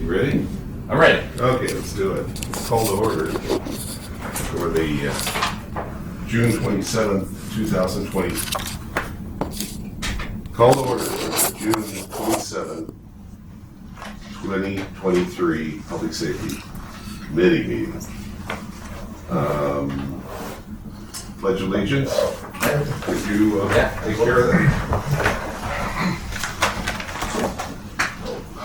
You ready? I'm ready. Okay, let's do it. Call to order for the June 27th, 2020. Call to order for the June 27th, 2023 Public Safety Committee meeting. Pledge allegiance. Could you take care of that?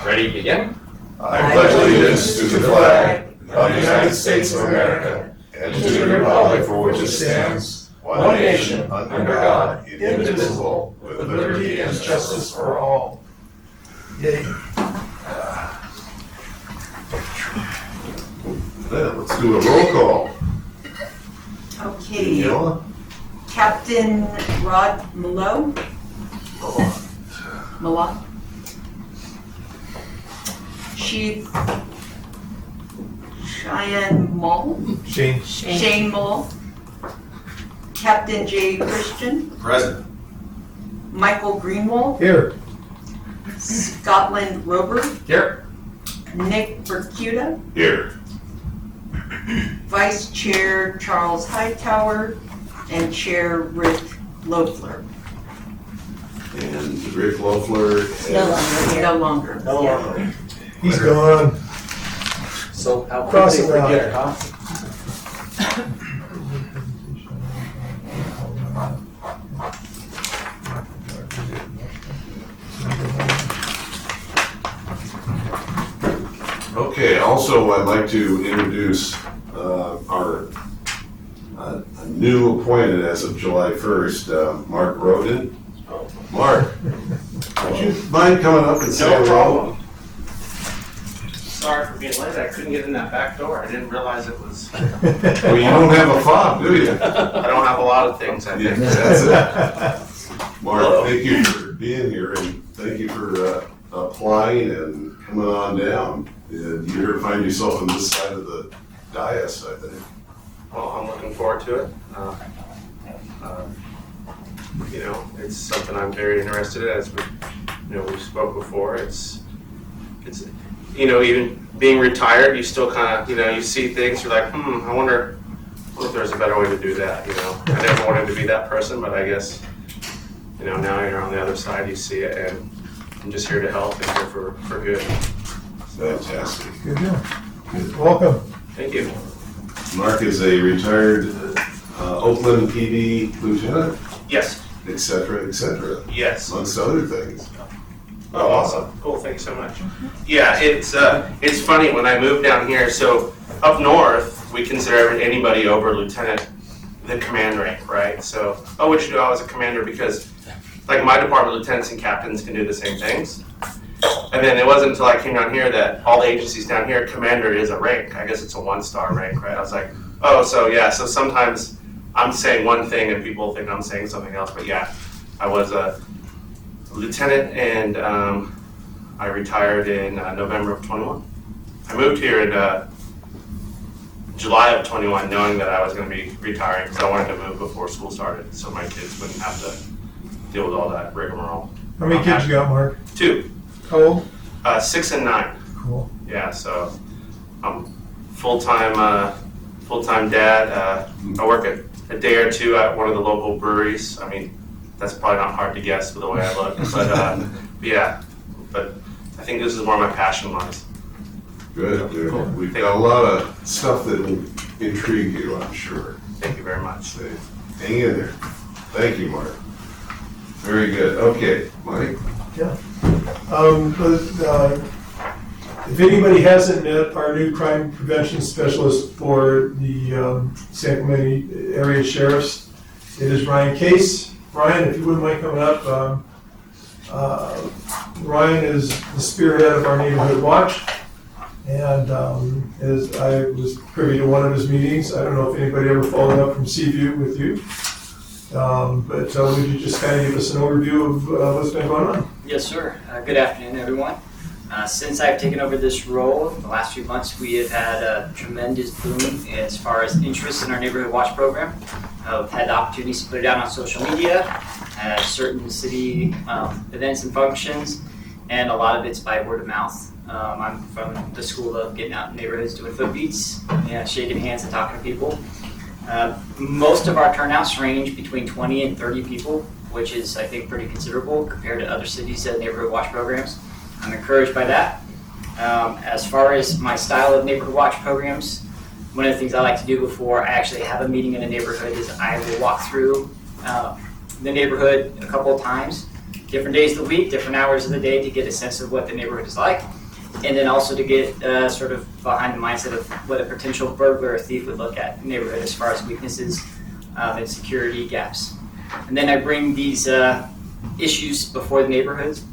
Ready to begin? I pledge allegiance to the flag of the United States of America and to the republic for which it stands, one nation, under God, indivisible, with liberty and justice for all. Yay. Then let's do a roll call. Okay, Daniela? Captain Rod Malone. Chief Cheyenne Mull. Shane Mull. Captain Jay Christian. Present. Michael Greenwald. Here. Scotland Rober. Here. Nick Bercuda. Here. Vice Chair Charles Hightower. And Chair Rick Loeffler. And Rick Loeffler. No longer. Yeah. He's gone. So how Cross quickly it out. forget, huh? Okay, also I'd like to introduce our new appointed as of July 1st, Mark Roden. Mark, would you mind coming up and saying hello? Sorry for being late. I couldn't get in that back door. I didn't realize it was. Well, you don't have a fob, do you? I don't have a lot of things, I Yeah, think. that's it. Mark, thank you for being here and thank you for applying and coming on down. And you're going to find yourself on this side of the dais, I think. Well, I'm looking forward to it. You know, it's something I'm very interested in. As we spoke before. It's even being retired, you still kind of, you see things. You're like, I wonder if there's a better way to do that. I never wanted to be that person, but I guess, now you're on the other side. You see it, and I'm just here to help and here for good. Fantastic. Good deal. Welcome. Thank you. Mark is a retired Oakland PD lieutenant, Yes. et cetera, Yes. amongst other things. Oh, awesome. Cool. Thanks so much. Yeah, it's funny when I moved down here. So up north, we consider anybody over lieutenant the command rank, right? So, what you do? I was a commander because, like my department, lieutenants and captains can do the same things. And then it wasn't until I came down here that all the agencies down here, commander is a rank. I guess it's a 1-star rank, right? I was like, so sometimes I'm saying one thing and people think I'm saying something else. But yeah, I was a lieutenant and I retired in November of 21. I moved here in July of 21 knowing that I was going to be retiring because I wanted to move before school started so my kids wouldn't have to deal with all that rigmarole. How many kids you got, Mark? 2. How old? 6 and 9. Cool. Yeah, so I'm full-time dad. I work a day or two at one of the local breweries. I mean, that's probably not hard to guess with the way I look, but I think this is where my passion lies. Good. Cool. We've got a lot of stuff that will intrigue you, I'm sure. Thank you very much. So, hang in there. Thank you, Mark. Very good. Okay, Mike? Yeah. If anybody hasn't met our new crime prevention specialist for the San Clemente area sheriffs, it is Ryan Case. Ryan, if you wouldn't mind coming up. Ryan is the spearhead of our neighborhood watch, and as I was privy to one of his meetings. I don't know if anybody ever followed up from Seaview with you, but would you just kind of give us an overview of what's been going on? Yes, sir. Good afternoon, everyone. Since I've taken over this role, the last few months we have had a tremendous boom as far as interest in our Neighborhood Watch program. I've had the opportunities to put it out on social media, at certain city events and functions, and a lot of it's by word of mouth. I'm from the school of getting out in neighborhoods, doing foot beats, shaking hands and talking to people. Most of our turnouts range between 20 and 30 people, which is, I think, pretty considerable compared to other cities that neighborhood watch programs. I'm encouraged by that. As far as my style of neighborhood watch programs, one of the things I like to do before I actually have a meeting in a neighborhood is I will walk through the neighborhood a couple of times, different days of the week, different hours of the day, to get a sense of what the neighborhood is like, and then also to get sort of behind the mindset of what a potential burglar or thief would look at in the neighborhood as far as weaknesses and security gaps. And then I bring these issues before the neighborhoods,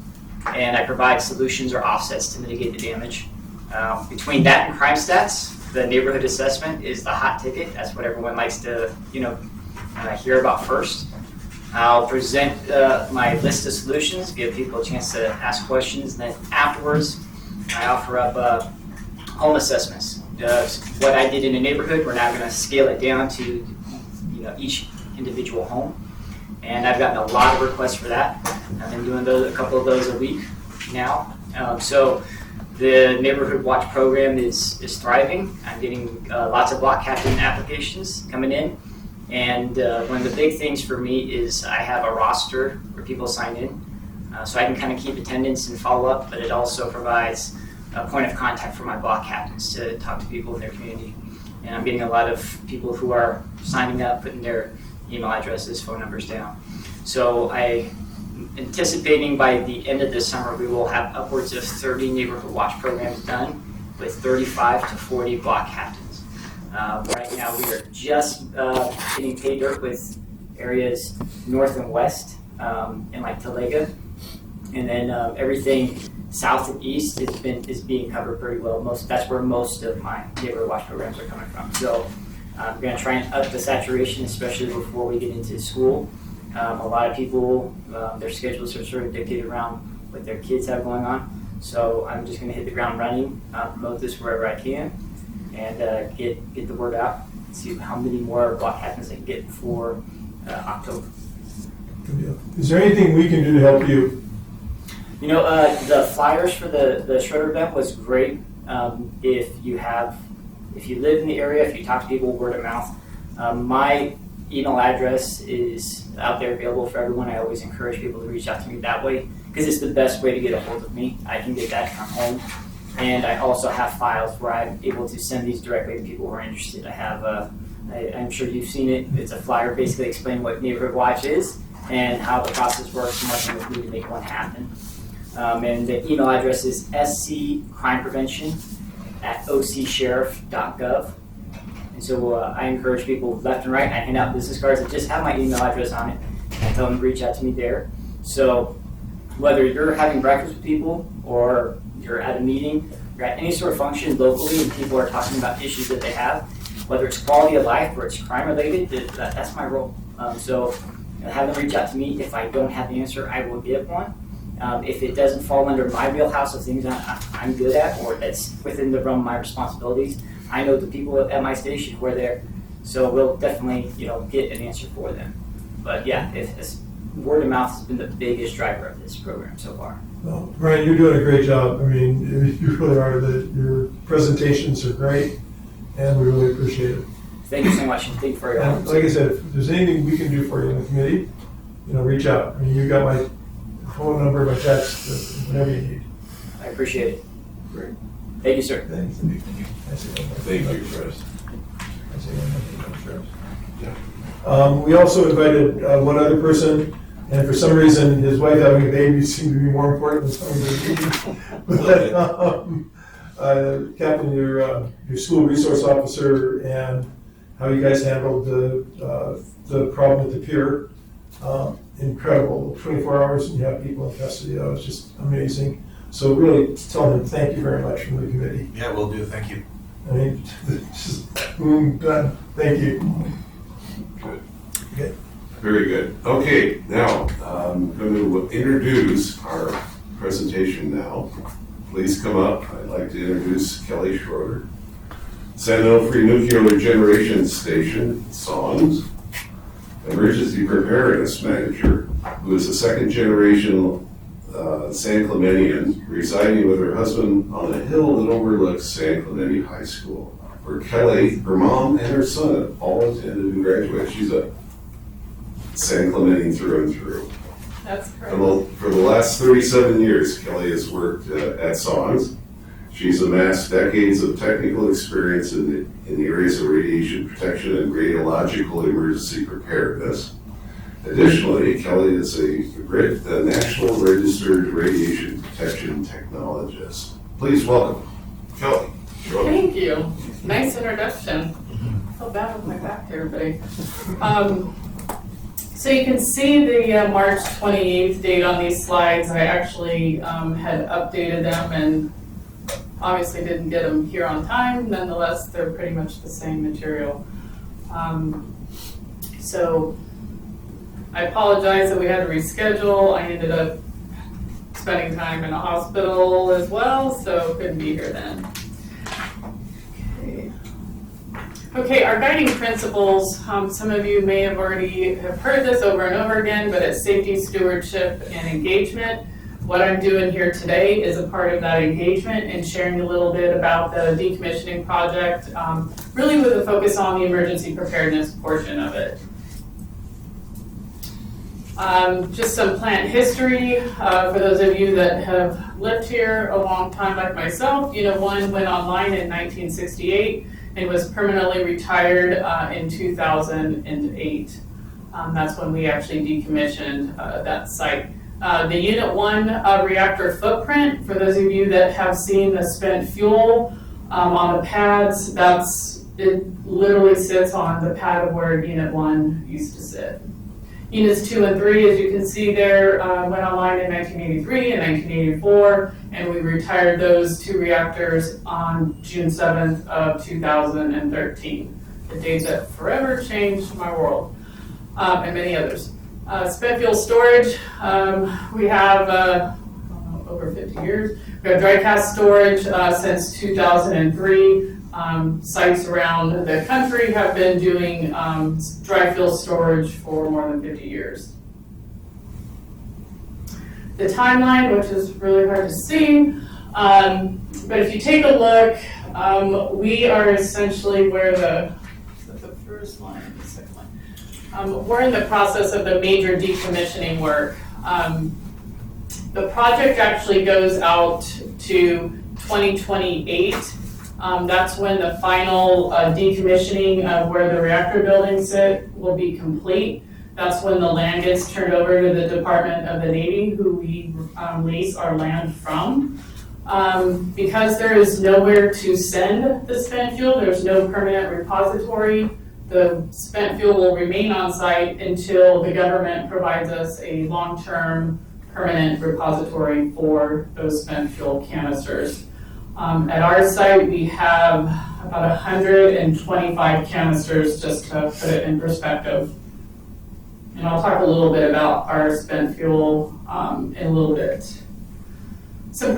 and I provide solutions or offsets to mitigate the damage. Between that and crime stats, the neighborhood assessment is the hot ticket. That's what everyone likes to, hear about first. I'll present my list of solutions, give people a chance to ask questions, and then afterwards, I offer up home assessments. What I did in a neighborhood, we're now going to scale it down to, each individual home, and I've gotten a lot of requests for that. I've been doing a couple of those a week now. So the Neighborhood Watch program is thriving. I'm getting lots of block captain applications coming in. And one of the big things for me is I have a roster where people sign in. So I can kind of keep attendance and follow up, but it also provides a point of contact for my block captains to talk to people in their community. And I'm getting a lot of people who are signing up, putting their email addresses, phone numbers down. So I'm anticipating by the end of this summer, we will have upwards of 30 Neighborhood Watch programs done with 35 to 40 block captains. Right now, we are just getting pay dirt with areas north and west in like Talega. And then everything south and east is being covered pretty well. That's where most of my Neighborhood Watch programs are coming from. So we're going to try and up the saturation, especially before we get into school. A lot of people, their schedules are sort of dictated around what their kids have going on. So I'm just going to hit the ground running, promote this wherever I can, and get the word out, see how many more block captains I can get before October. Good deal. Is there anything we can do to help you? The flyers for the Schroeder event was great. If you live in the area, if you talk to people word of mouth, my email address is out there available for everyone. I always encourage people to reach out to me that way because it's the best way to get a hold of me. I can get that from home. And I also have files where I'm able to send these directly to people who are interested. I have, I'm sure you've seen it. It's a flyer basically explaining what Neighborhood Watch is and how the process works and working with me to make one happen. And the email address is sccrimeprevention@ocsheriff.gov. And so I encourage people left and right. I hand out business cards that just have my email address on it. I tell them to reach out to me there. So whether you're having breakfast with people or you're at a meeting, you're at any sort of function locally and people are talking about issues that they have, whether it's quality of life or it's crime related, that's my role. So have them reach out to me. If I don't have the answer, I will give one. If it doesn't fall under my wheelhouse of things I'm good at or that's within the realm of my responsibilities, I know the people at my station who are there, so we'll definitely get an answer for them. But yeah, word of mouth has been the biggest driver of this program so far. Well, Brian, you're doing a great job. I mean, you really are. Your presentations are great, and we really appreciate it. Thank you so much, and thank you for your help. And like I said, if there's anything we can do for you in the committee, reach out. I mean, you've got my phone number, my text, whatever you need. I appreciate it. Great. Thank you, sir. Thanks. Thank you, Chris. We also invited one other person, and for some reason, his wife having a baby seemed to be more important than some of the meeting. But Captain, your school resource officer, and how you guys handled the problem with the pier, incredible. 24 hours and you have people in custody. That was just amazing. So really, tell them thank you very much from the committee. Yeah, will do. Thank you. I mean, just boom, done. Thank you. Good. Okay. Very good. Okay, now I'm going to introduce our presentation now. Please come up. I'd like to introduce Kelly Schroeder, Sentinel Free Nuclear Generation Station, SONS, Emergency Preparedness Manager, who is a second generation San Clementian, residing with her husband on a hill that overlooks San Clemente High School, where Kelly, her mom, and her son have all attended and graduated. She's a San Clemente through and through. That's great. For the last 37 years, Kelly has worked at SONS. She's amassed decades of technical experience in the areas of radiation protection and radiological emergency preparedness. Additionally, Kelly is a National Registered Radiation Protection Technologist. Please welcome Kelly. Thank you. Nice introduction. I feel bad with my back there, everybody. So you can see the March 28th date on these slides. I actually had updated them and obviously didn't get them here on time. Nonetheless, they're pretty much the same material. So I apologize that we had to reschedule. I ended up spending time in a hospital as well, so couldn't be here then. Okay, our guiding principles, some of you may have already have heard this over and over again, but it's safety, stewardship, and engagement. What I'm doing here today is a part of that engagement and sharing a little bit about the decommissioning project, really with a focus on the emergency preparedness portion of it. Just some plant history for those of you that have lived here a long time like myself. Unit 1 went online in 1968 and was permanently retired in 2008. That's when we actually decommissioned that site. The Unit 1 reactor footprint, for those of you that have seen the spent fuel on the pads, it literally sits on the pad of where Unit 1 used to sit. Units 2 and 3, as you can see there, went online in 1983 and 1984, and we retired those 2 reactors on June 7th of 2013. The date that forever changed my world, and many others. Spent fuel storage, we have over 50 years. We have dry cask storage since 2003. Sites around the country have been doing dry fuel storage for more than 50 years. The timeline, which is really hard to see, but if you take a look, we are essentially where the first line, the second line. We're in the process of the major decommissioning work. The project actually goes out to 2028. That's when the final decommissioning of where the reactor buildings sit will be complete. That's when the land gets turned over to the Department of the Navy, who we lease our land from. Because there is nowhere to send the spent fuel, there's no permanent repository, the spent fuel will remain on site until the government provides us a long-term permanent repository for those spent fuel canisters. At our site, we have about 125 canisters, just to put it in perspective. And I'll talk a little bit about our spent fuel in a little bit. Some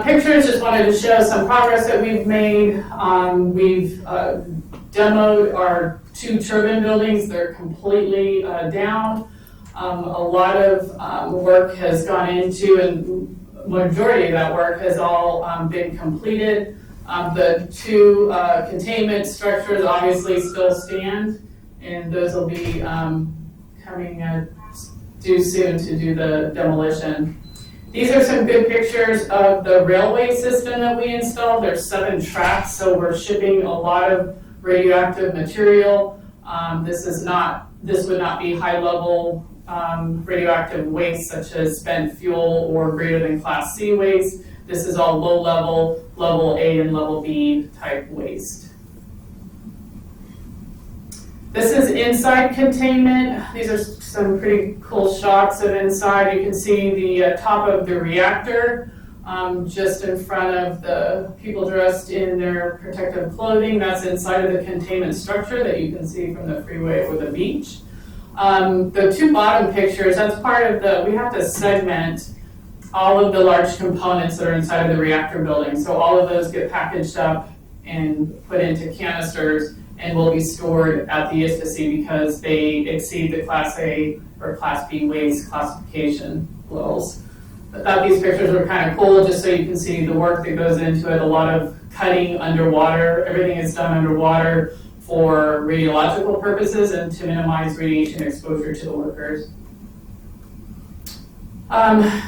pictures, just wanted to show some progress that we've made. We've demoed our 2 turbine buildings. They're completely down. A lot of work has gone into, and majority of that work has all been completed. The 2 containment structures obviously still stand, and those will be coming due soon to do the demolition. These are some good pictures of the railway system that we installed. There's 7 tracks, so we're shipping a lot of radioactive material. This would not be high-level radioactive waste such as spent fuel or greater than Class C waste. This is all low level, level A and level B type waste. This is inside containment. These are some pretty cool shots of inside. You can see the top of the reactor just in front of the people dressed in their protective clothing. That's inside of the containment structure that you can see from the freeway or the beach. The 2 bottom pictures, that's part of we have to segment all of the large components that are inside of the reactor building. So all of those get packaged up and put into canisters and will be stored at the ISPC because they exceed the Class A or Class B waste classification levels. thought these pictures were kind of cool, just so you can see the work that goes into it. A lot of cutting underwater. Everything is done underwater for radiological purposes and to minimize radiation exposure to the workers.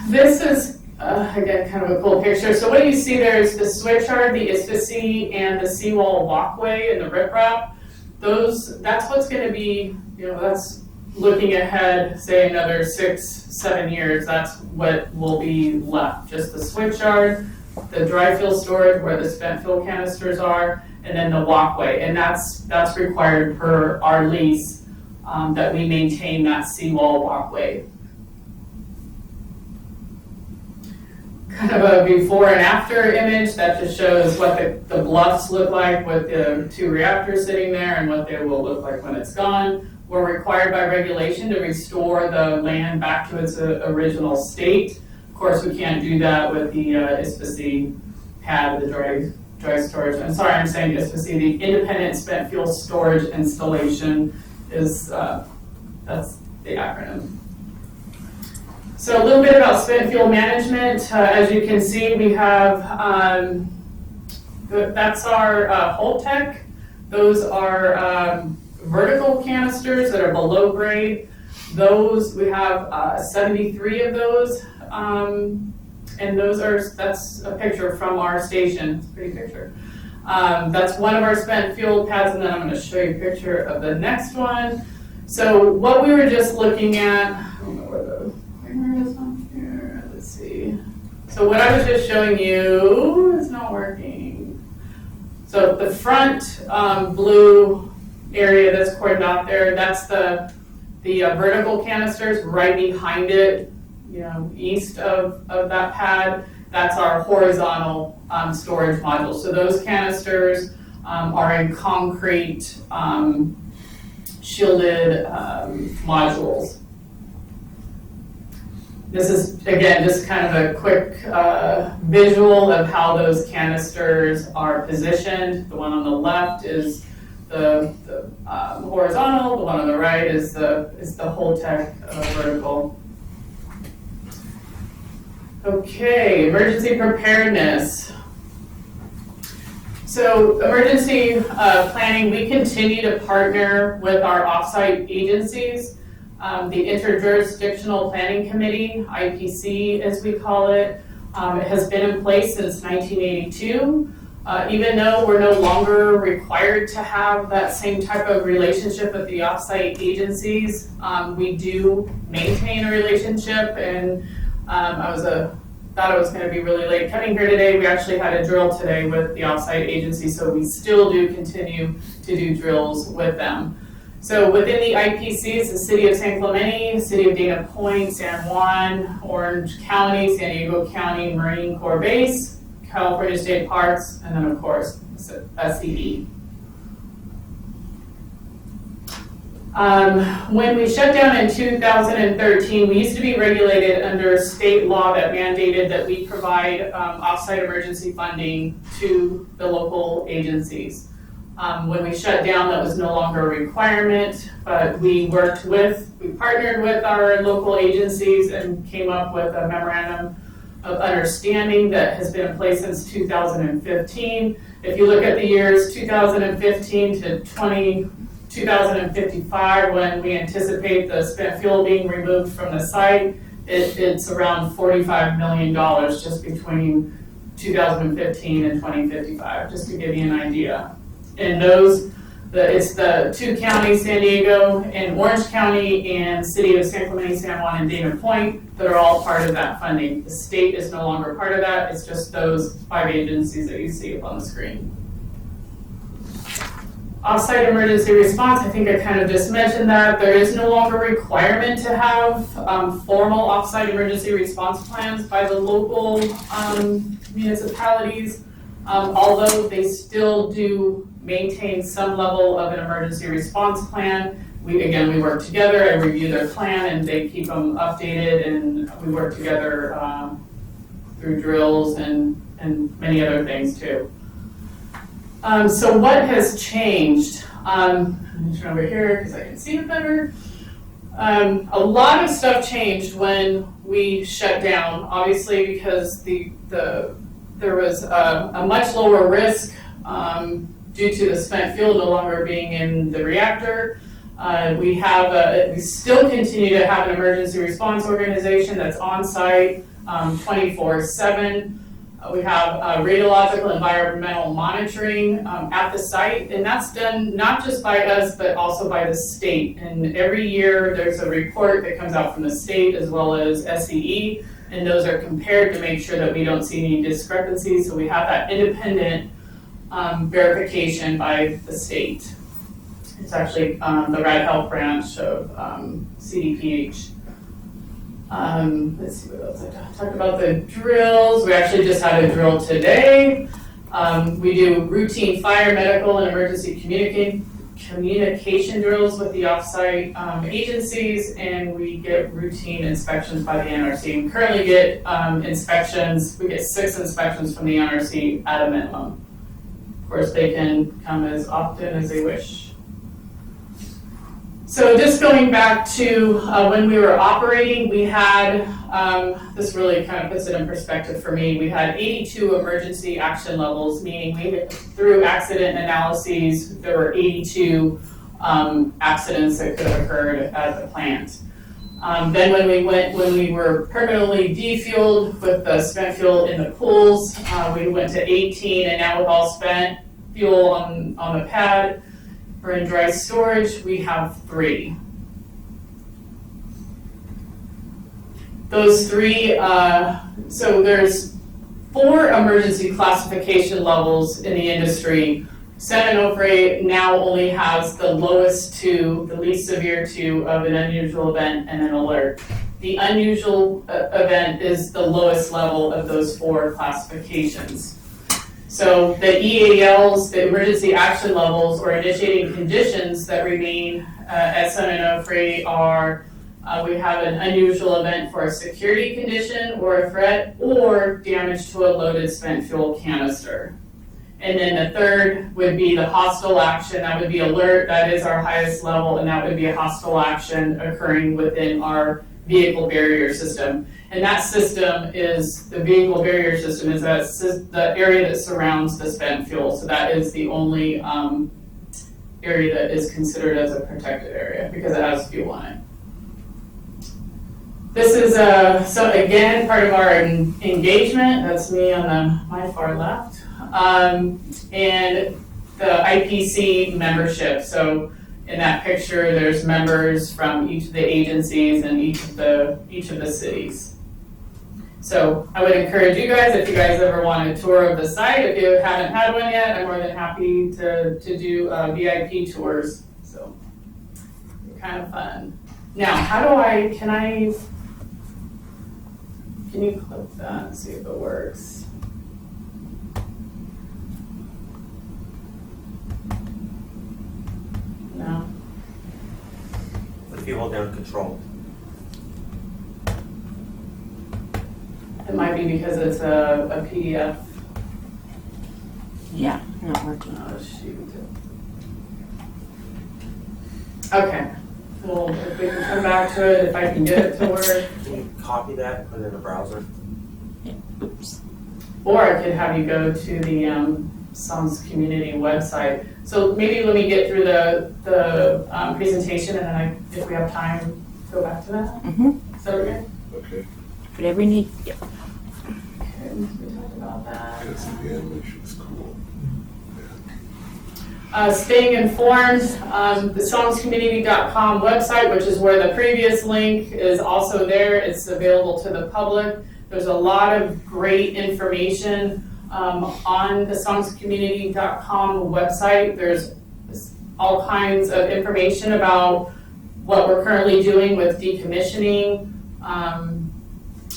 This is, again, kind of a cool picture. So what you see there is the switchyard, the ISPC, and the seawall walkway and the riprap. That's what's going to be, that's looking ahead, say another 6-7 years, that's what will be left. Just the switchyard, the dry fuel storage where the spent fuel canisters are, and then the walkway. And that's required per our lease that we maintain that seawall walkway. Kind of a before and after image that just shows what the bluffs look like with the 2 reactors sitting there and what they will look like when it's gone. We're required by regulation to restore the land back to its original state. Of course, we can't do that with the ISPC pad, the dry storage. I'm sorry, I'm saying ISPC, the Independent Spent Fuel Storage Installation is, that's the acronym. So a little bit about spent fuel management. As you can see, we have, that's our Holtec. Those are vertical canisters that are below grade. Those, we have 73 of those. And that's a picture from our station. It's a pretty picture. That's one of our spent fuel pads, and then I'm going to show you a picture of the next one. So what we were just looking at, I don't know where the pointer is on here. Let's see. So what I was just showing you is not working. So the front blue area that's cordoned out there, that's the vertical canisters. Right behind it, east of that pad, that's our horizontal storage module. So those canisters are in concrete shielded modules. This is, again, just kind of a quick visual of how those canisters are positioned. The one on the left is the horizontal, the one on the right is the Holtec vertical. Okay, emergency preparedness. So emergency planning, we continue to partner with our offsite agencies. The Interjurisdictional Planning Committee, IPC as we call it, has been in place since 1982. Even though we're no longer required to have that same type of relationship with the offsite agencies, we do maintain a relationship, and thought I was going to be really late coming here today. We actually had a drill today with the offsite agency, so we still do continue to do drills with them. So within the IPCs, the City of San Clemente, City of Dana Point, San Juan, Orange County, San Diego County Marine Corps Base, California State Parks, and then of course, SCE. When we shut down in 2013, we used to be regulated under state law that mandated that we provide offsite emergency funding to the local agencies. When we shut down, that was no longer a requirement, but we partnered with our local agencies and came up with a memorandum of understanding that has been in place since 2015. If you look at the years 2015 to 2055, when we anticipate the spent fuel being removed from the site, it's around $45 million just between 2015 and 2055, just to give you an idea. And it's the 2 counties, San Diego and Orange County, and City of San Clemente, San Juan, and Dana Point, that are all part of that funding. The state is no longer part of that. It's just those 5 agencies that you see up on the screen. Offsite emergency response, I think I kind of just mentioned that. There is no longer a requirement to have formal offsite emergency response plans by the local municipalities, although they still do maintain some level of an emergency response plan. We work together, I review their plan, and they keep them updated, and we work together through drills and many other things too. So what has changed? I'm going to turn over here because I can see it better. A lot of stuff changed when we shut down, obviously because there was a much lower risk due to the spent fuel no longer being in the reactor. We still continue to have an emergency response organization that's on site 24/7. We have radiological environmental monitoring at the site, and that's done not just by us, but also by the state. And every year, there's a report that comes out from the state as well as SCE, and those are compared to make sure that we don't see any discrepancies. So we have that independent verification by the state. It's actually the Rad Health branch of CDPH. Let's see what else I talked about. The drills. We actually just had a drill today. We do routine fire, medical, and emergency communication drills with the offsite agencies, and we get routine inspections by the NRC. We currently get inspections. We get 6 inspections from the NRC at a minimum. Of course, they can come as often as they wish. So just going back to when we were operating, we had, this really kind of puts it in perspective for me, we had 82 emergency action levels, meaning through accident analyses, there were 82 accidents that could have occurred at the plant. Then when we were permanently defueled with the spent fuel in the pools, we went to 18, and now with all spent fuel on the pad, or in dry storage, we have 3. Those 3, so there's 4 emergency classification levels in the industry. San Onofre now only has the lowest 2, the least severe 2 of an unusual event and an alert. The unusual event is the lowest level of those 4 classifications. So the EALs, the emergency action levels or initiating conditions that remain at San Onofre are, we have an unusual event for a security condition or a threat or damage to a loaded spent fuel canister. And then the third would be the hostile action. That would be alert. That is our highest level, and that would be a hostile action occurring within our vehicle barrier system. And that system is, the vehicle barrier system is the area that surrounds the spent fuel. So that is the only area that is considered as a protected area because it has fuel on it. This is, so again, part of our engagement. That's me on my far left. And the IPC membership. So in that picture, there's members from each of the agencies and each of the cities. So I would encourage you guys, if you guys ever want a tour of the site, if you haven't had one yet, I'm more than happy to do VIP tours. So kind of fun. Now, can you click that and see if it works? No. What if you hold down control? It might be because it's a PDF. Yeah, not working. Oh, shoot. Okay. Well, if we can come back to it, if I can get it to work. Can you copy that and put it in the browser? Oops. Or I could have you go to the SOMS community website. So maybe let me get through the presentation, and then if we have time, go back to that. Mm-hmm. Is that okay? Okay, Whatever you need. Yep. Okay, we talked about that. yes, the animation's cool. Staying informed, the SOMScommunity.com website, which is where the previous link is also there. It's available to the public. There's a lot of great information on the SOMScommunity.com website. There's all kinds of information about what we're currently doing with decommissioning,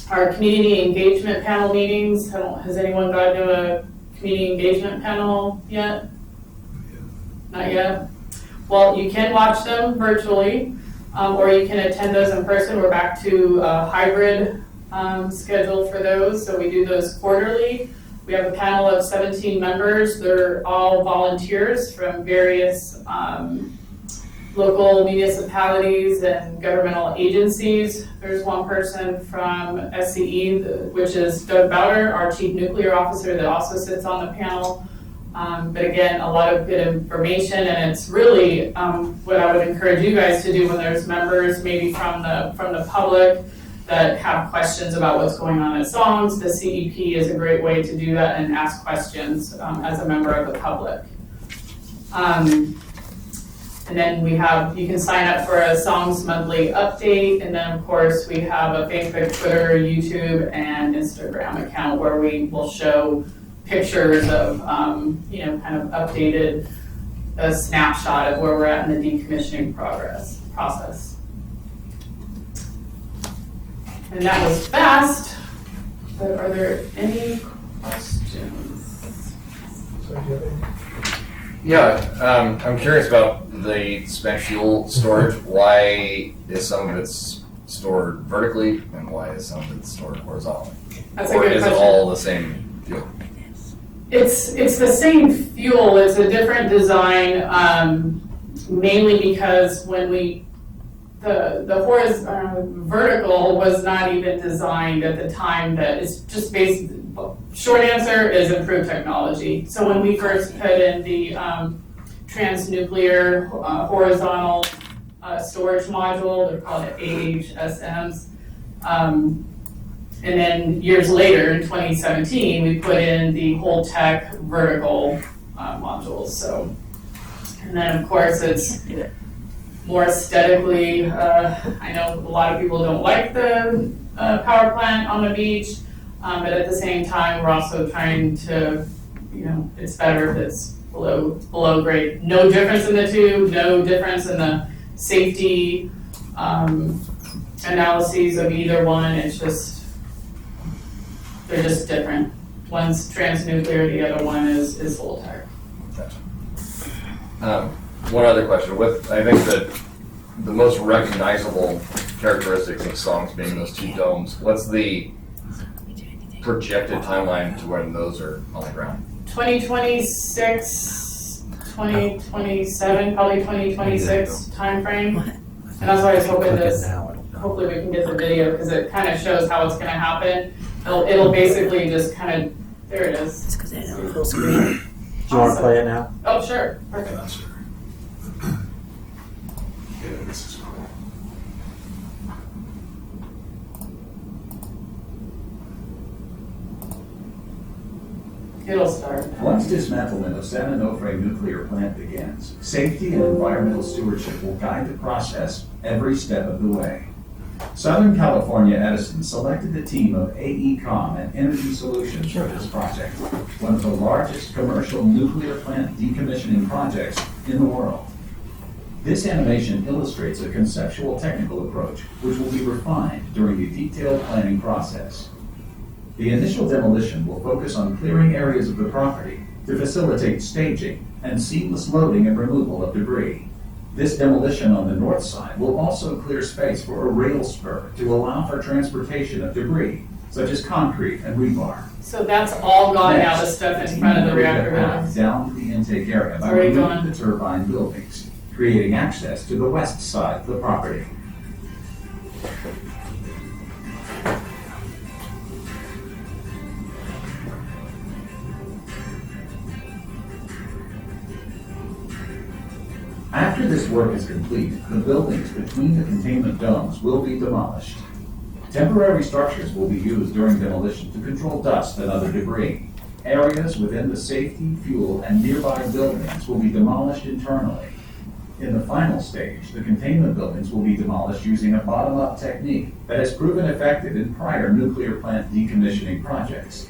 our community engagement panel meetings. Has anyone gotten to a community engagement panel yet? Not yet? Well, you can watch them virtually, or you can attend those in person. We're back to a hybrid schedule for those, so we do those quarterly. We have a panel of 17 members. They're all volunteers from various local municipalities and governmental agencies. There's one person from SCE, which is Doug Bowder, our chief nuclear officer, that also sits on the panel. But again, a lot of good information, and it's really what I would encourage you guys to do when there's members maybe from the public that have questions about what's going on at songs. The CEP is a great way to do that and ask questions as a member of the public. And then you can sign up for a Songs Monthly Update, and then of course we have a Facebook, Twitter, YouTube, and Instagram account where we will show pictures of, kind of updated, a snapshot of where we're at in the decommissioning process. And that was fast, but are there any questions? So, do you have any? Yeah, I'm curious about the spent fuel storage. Why is some of it stored vertically and why is some of it stored horizontally? That's a Or good is it question. all the same fuel? It's the same fuel, it's a different design, mainly because when the vertical was not even designed at the time. That it's just short answer is improved technology. So when we first put in the transnuclear horizontal storage module, they're called AHSMs, and then years later, in 2017, we put in the Holtec vertical modules. So, and then of course it's more aesthetically. I know a lot of people don't like the power plant on the beach, but at the same time, we're also trying to, it's better if it's below grade. No difference in the two. No difference in the safety analyses of either one. It's just they're just different. One's transnuclear, the other one is Holtec. One other question. I think that the most recognizable characteristics of songs being those two domes, what's the projected timeline to when those are on the ground? 2026, 2027, probably 2026 timeframe. And that's why I was hoping hopefully we can get the video because it kind of shows how it's going to happen. It'll basically just kind of, there it is. It's because I don't have full screen. Do you want to play it now? Oh, sure, perfect. Yeah, this is cool. It'll start. Once dismantlement of San Onofre nuclear plant begins, safety and environmental stewardship will guide the process every step of the way. Southern California Edison selected the team of AECOM and Energy Solutions for this project, one of the largest commercial nuclear plant decommissioning projects in the world. This animation illustrates a conceptual technical approach which will be refined during the detailed planning process. The initial demolition will focus on clearing areas of the property to facilitate staging and seamless loading and removal of debris. This demolition on the north side will also clear space for a rail spur to allow for transportation of debris, such as concrete and rebar. So that's all gone now, the Next, stuff the in front of the team will reactor lead path buildings. down to the intake area by Already removing gone. the turbine buildings, creating access to the west side of the property. After this work is complete, the buildings between the containment domes will be demolished. Temporary structures will be used during demolition to control dust and other debris. Areas within the safety, fuel, and nearby buildings will be demolished internally. In the final stage, the containment buildings will be demolished using a bottom-up technique that has proven effective in prior nuclear plant decommissioning projects.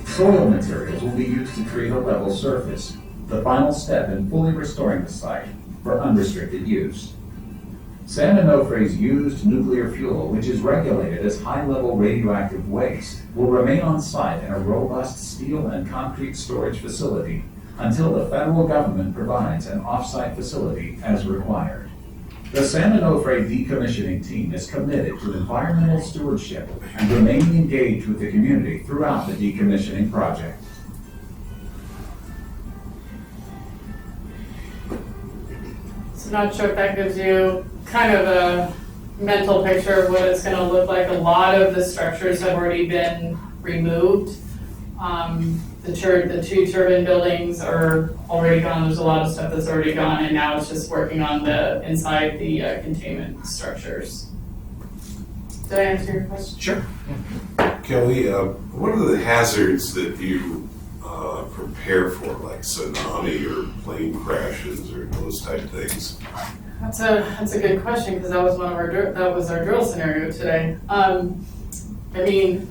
Soil materials will be used to create a level surface, the final step in fully restoring the site for unrestricted use. San Onofre's used nuclear fuel, which is regulated as high-level radioactive waste, will remain on site in a robust steel and concrete storage facility until the federal government provides an off-site facility as required. The San Onofre decommissioning team is committed to environmental stewardship and remaining engaged with the community throughout the decommissioning project. So not sure if that gives you kind of a mental picture of what it's gonna look like. A lot of the structures have already been removed. The two turbine buildings are already gone. There's a lot of stuff that's already gone, and now it's just working on the inside the containment structures. Did I answer your question? Sure. Kelly, what are the hazards that you prepare for, like tsunami or plane crashes or those type of things? That's a good question, because that was our drill scenario today. I mean,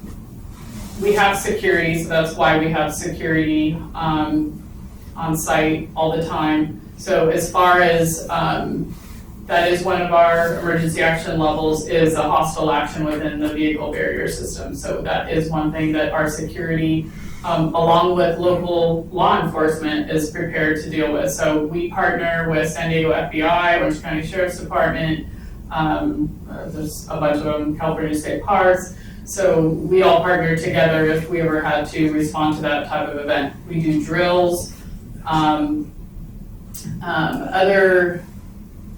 we have security, so that's why we have security on site all the time. So as far as that is one of our emergency action levels, is a hostile action within the vehicle barrier system. So that is one thing that our security, along with local law enforcement, is prepared to deal with. So we partner with San Diego FBI, Orange County Sheriff's Department, there's a bunch of them, California State Parks. So we all partner together if we ever had to respond to that type of event. We do drills,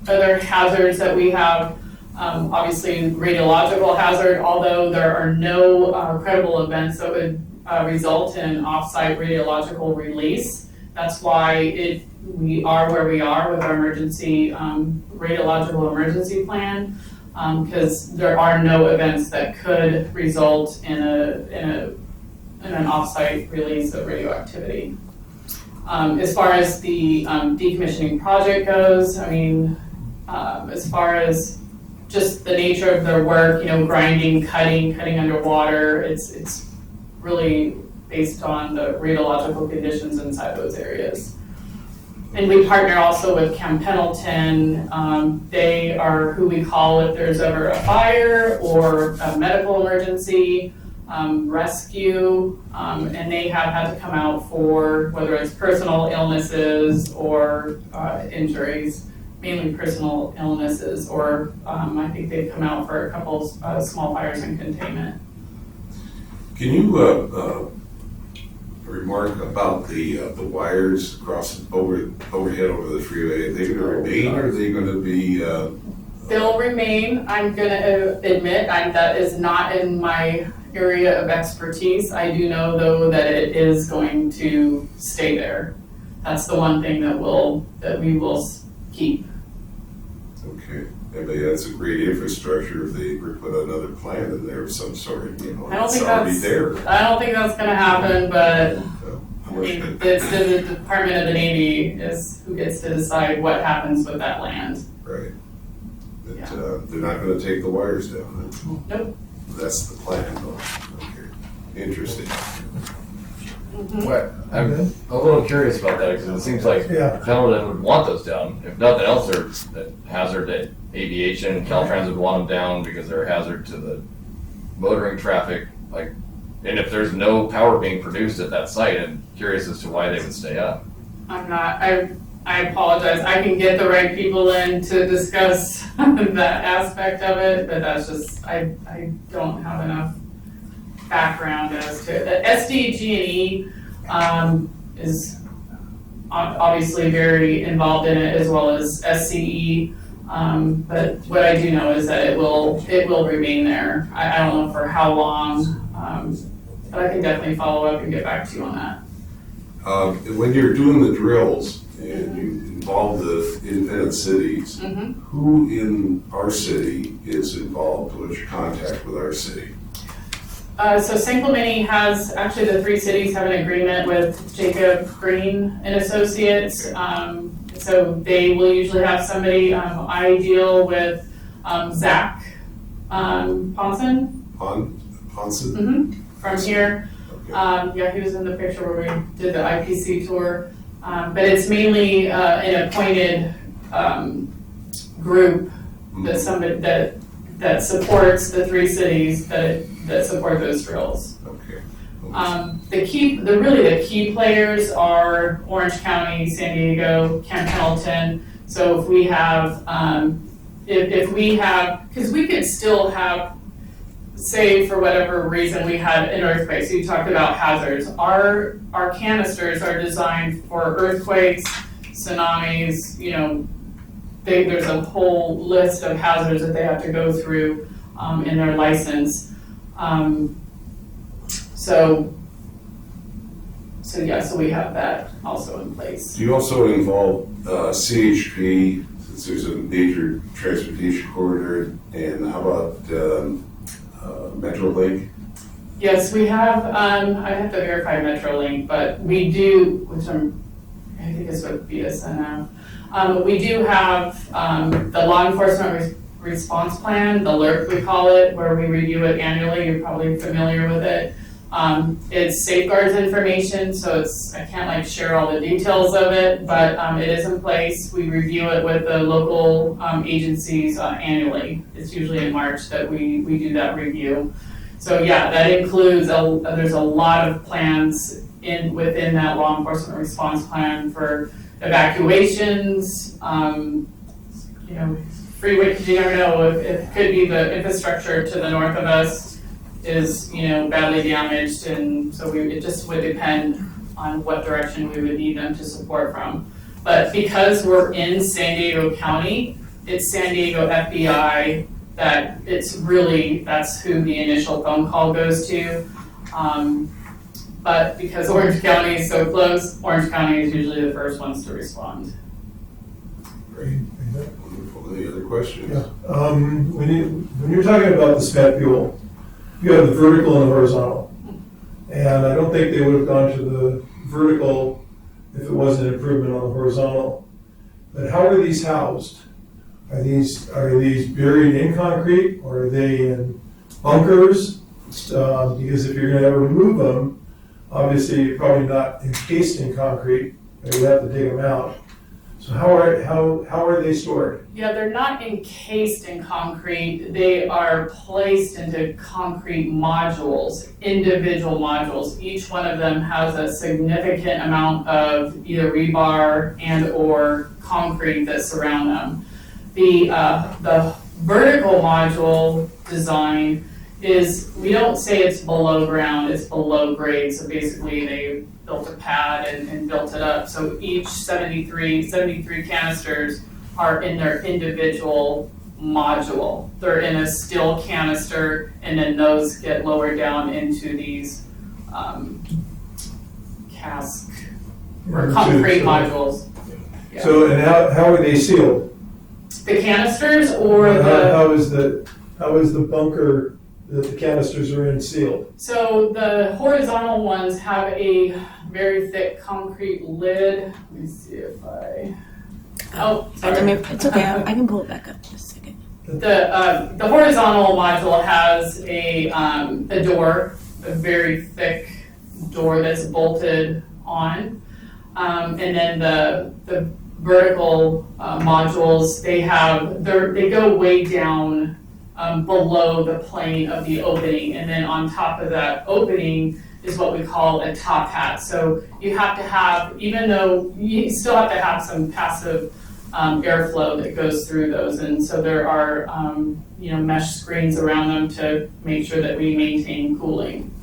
other hazards that we have, obviously radiological hazard, although there are no credible events that would result in an off-site radiological release. That's why we are where we are with our emergency radiological emergency plan, because there are no events that could result in an off-site release of radioactivity. As far as the decommissioning project goes, I mean, as far as just the nature of their work, grinding, cutting underwater, it's really based on the radiological conditions inside those areas. And we partner also with Camp Pendleton. They are who we call if there's ever a fire or a medical emergency, rescue, and they have had to come out for whether it's personal illnesses or injuries, mainly personal illnesses, or I think they've come out for a couple small fires in containment. Can you remark about the wires overhead over the freeway? Are they going to remain, or are they going to be? They'll remain. I'm going to admit that is not in my area of expertise. I do know, though, that it is going to stay there. That's the one thing that we will keep. Okay. I mean, that's a great infrastructure if they ever put another plant in there of some sort, I don't it's think already there. I don't think that's going to happen, but How I much mean, the Department of the Navy is who gets to decide what happens with that land. Right. But, they're not going to take the wires down. Huh? Nope. That's the plan, though. Okay. Interesting. What? I'm a little curious about that, because it seems like Pendleton would want those down. If nothing else, they're a hazard to aviation. Caltrans would want them down because they're a hazard to the motoring traffic. And if there's no power being produced at that site, I'm curious as to why they would stay up. I'm not. I apologize. I can get the right people in to discuss that aspect of it, but that's just I don't have enough background as to it. SDG&E is obviously very involved in it, as well as SCE. But what I do know is that it will remain there. I don't know for how long, but I can definitely follow up and get back to you on that. When you're doing the drills and you involve the independent cities, who in our city is involved? What's your contact with our city? So San Clemente has, actually the three cities have an agreement with Jacob Green and Associates. So they will usually have somebody, I deal with Zach Ponson. Ponson? From here. Okay. He was in the picture where we did the IPC tour. But it's mainly an appointed group that supports the three cities that support those drills. Okay. The key players are Orange County, San Diego, Camp Pendleton. So if we have if we have, because we could still have, say for whatever reason we had an earthquake, so you talked about hazards. Our canisters are designed for earthquakes, tsunamis, there's a whole list of hazards that they have to go through in their license. So we have that also in place. Do you also involve CHP, since there's a major transportation corridor, and how about Metrolink? Yes, we have, I have to verify Metrolink, but we do, which I think is with BSNF. We do have the law enforcement response plan, the LERP we call it, where we review it annually. You're probably familiar with it. It's safeguards information, so I can't share all the details of it, but it is in place. We review it with the local agencies annually. It's usually in March that we do that review. So yeah, that includes, there's a lot of plans within that law enforcement response plan for evacuations, freeway, because you never know if it could be the infrastructure to the north of us is, badly damaged, and so it just would depend on what direction we would need them to support from. But because we're in San Diego County, it's San Diego FBI that's who the initial phone call goes to. But because Orange County is so close, Orange County is usually the first ones to respond. Great. Wonderful. Any other questions? Yeah. When you're talking about the spent fuel, you have the vertical and the horizontal. And I don't think they would have gone to the vertical if it wasn't an improvement on the horizontal. But how are these housed? Are these buried in concrete, or are they in bunkers? Because if you're going to remove them, obviously you're probably not encased in concrete, or you have to dig them out. So how are they stored? Yeah, they're not encased in concrete. They are placed into concrete modules, individual modules. Each one of them has a significant amount of either rebar and or concrete that surround them. The vertical module design is, we don't say it's below ground, it's below grade. So basically they built a pad and built it up. So each 73 canisters are in their individual module. They're in a steel canister, and then those get lowered down into these cask or concrete modules. Yeah. So, and how are they sealed? The canisters or how is the bunker that the canisters are in sealed? So the horizontal ones have a very thick concrete lid. Let me see if It's okay. I can pull it back up just a second. The horizontal module has a door, a very thick door that's bolted on, and then the vertical modules, they go way down below the plane of the opening, and then on top of that opening is what we call a top hat. So you have to have, even though you still have to have some passive airflow that goes through those, and so there are mesh screens around them to make sure that we maintain cooling.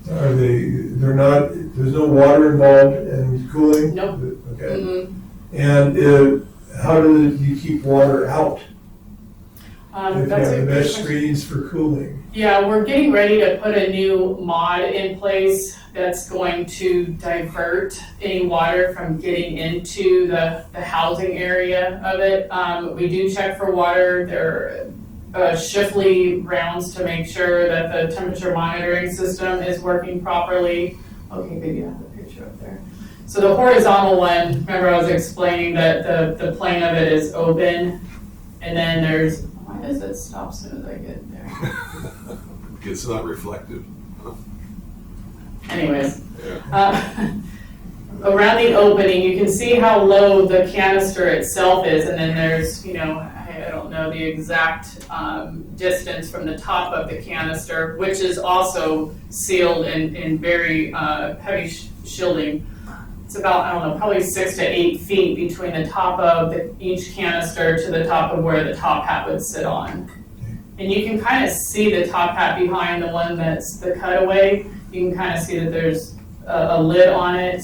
They're not, there's no water involved in cooling? Nope. Okay. Mm-hmm. And how do you keep water out? If you That's have a the good mesh question. screens for cooling? Yeah, we're getting ready to put a new mod in place that's going to divert any water from getting into the housing area of it. We do check for water. There are Shiftly rounds to make sure that the temperature monitoring system is working properly. Okay, maybe I have a picture up there. So the horizontal one, remember I was explaining that the plane of it is open, and then there's, why does it stop as soon as I get there? It's not reflective. Anyways, around the opening, you can see how low the canister itself is, and then there's, I don't know the exact distance from the top of the canister, which is also sealed in very heavy shielding it's about, I don't know, probably 6 to 8 feet between the top of each canister to the top of where the top hat would sit on. And you can kind of see the top hat behind the one that's the cutaway. You can kind of see that there's a lid on it,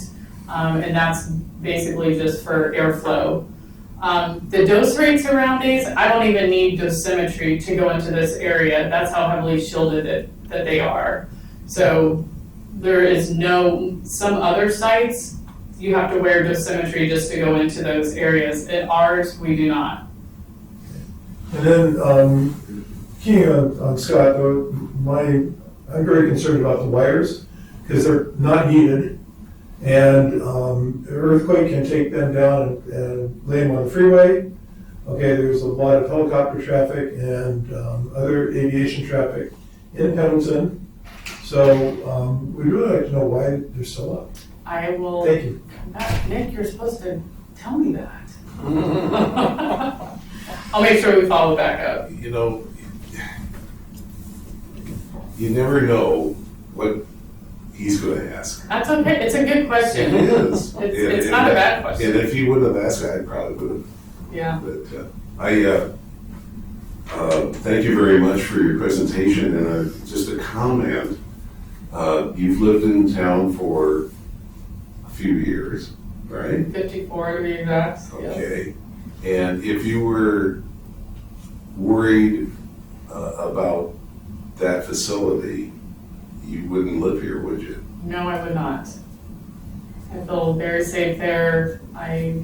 and that's basically just for airflow. The dose rates around these, I don't even need dosimetry to go into this area. That's how heavily shielded that they are. So there is some other sites, you have to wear dosimetry just to go into those areas. At ours, we do not. And then, keying on Scott, though, I'm very concerned about the wires, because they're not heated, and an earthquake can take them down and lay them on the freeway. Okay, there's a lot of helicopter traffic and other aviation traffic in Pendleton, so we'd really like to know why they're still up. I will. Thank you. Nick, you're supposed to tell me that. I'll make sure we follow back up. You know, you never know what he's going to ask. That's okay. It's a good question. It is. It's not a bad question. And if he wouldn't have asked, I probably would have. Yeah. But thank you very much for your presentation, and just a comment. You've lived in town for a few years, right? 54 to be exact. Yeah. Okay. And if you were worried about that facility, you wouldn't live here, would you? No, I would not. I feel very safe there. I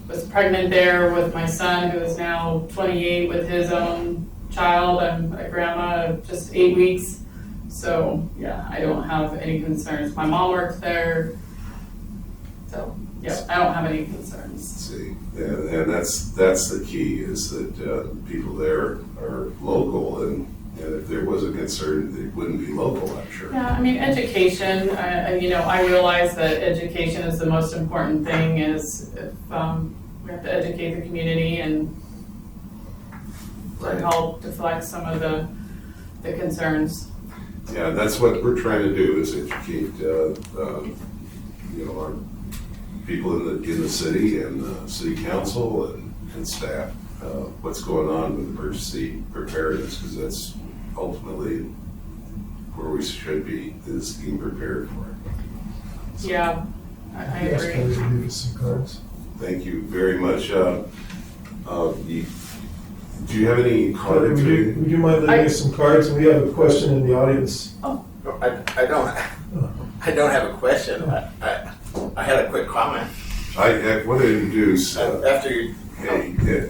was pregnant there with my son, who is now 28 with his own child. I'm a grandma of just 8 weeks. So yeah, I don't have any concerns. My mom worked there. So yeah, I don't have any concerns. See, and that's the key, is that people there are local, and if there was a concern, they wouldn't be local, I'm sure. Yeah, I mean, education, I realize that education is the most important thing, is if we have to educate the community and to help deflect some of the concerns. Yeah, that's what we're trying to do, is educate, our people in the city and city council and staff, what's going on with emergency preparedness, because that's ultimately where we should be, is being prepared for it. So, Yeah, I Yes, agree. please leave us some cards. thank you very much. Do you have any cards? Would you mind leaving us some cards? We have a question in the audience. I don't have a question. I had a quick comment. I want to introduce After you,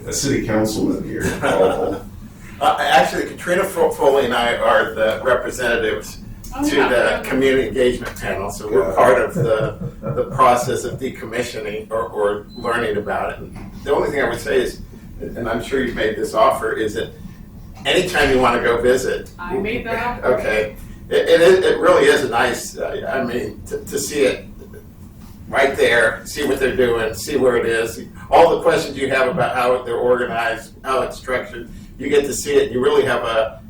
a city councilman here. actually, Katrina Foley and I are the representatives to the community engagement panel, so we're part of the process of decommissioning or learning about it. And the only thing I would say is, and I'm sure you've made this offer, is that anytime you want to go visit. I made that offer. Okay. It really is a nice, to see it right there, see what they're doing, see where it is. All the questions you have about how they're organized, how it's structured, you get to see it. You really have a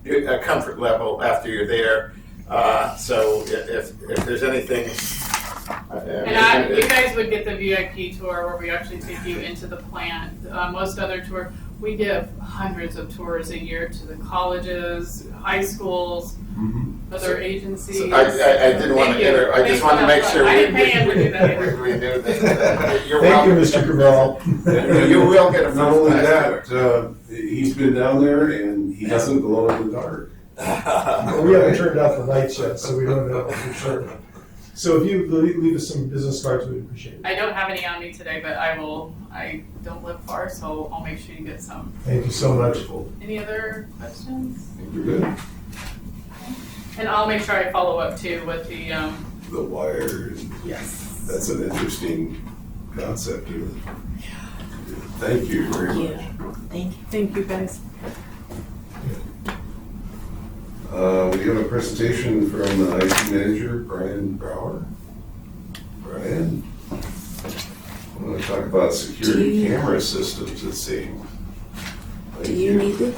comfort level after you're there. So if there's anything... And you guys would get the VIP tour where we actually take you into the plant. Most other tours, we give hundreds of tours a year to the colleges, high schools, other agencies. So I didn't want to I just wanted to make sure I didn't pay him to do that either. we knew that. You're Thank you, welcome. Mr. Cabral. You will get a Not only first class tour. that, he's been down there and he doesn't glow in the dark. We haven't turned out the lights yet, so we don't know for sure. So if you leave us some business cards, we'd appreciate it. I don't have any on me today, but I will. I don't live far, so I'll make sure you get some. Thank you so much. Any other questions? You're good. And I'll make sure I follow up too with the, The wires, yes. that's an interesting concept. Thank you very much. Thank you. Thank you, guys. We have a presentation from the IT manager, Brian Brower. Brian, I want to talk about security camera systems, it seems. Thank Do you need this?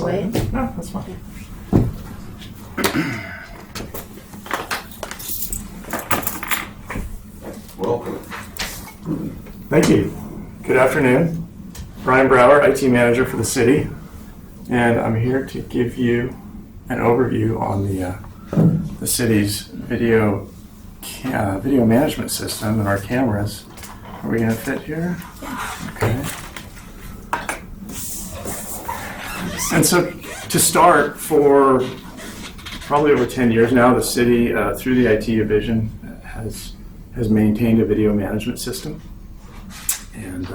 way. No, that's fine. Welcome. Thank you. Good afternoon. Brian Brower, IT manager for the city, and I'm here to give you an overview on the city's video management system and our cameras. Are we going to fit here? Okay. And so to start, for probably over 10 years now, the city, through the IT division, has maintained a video management system. And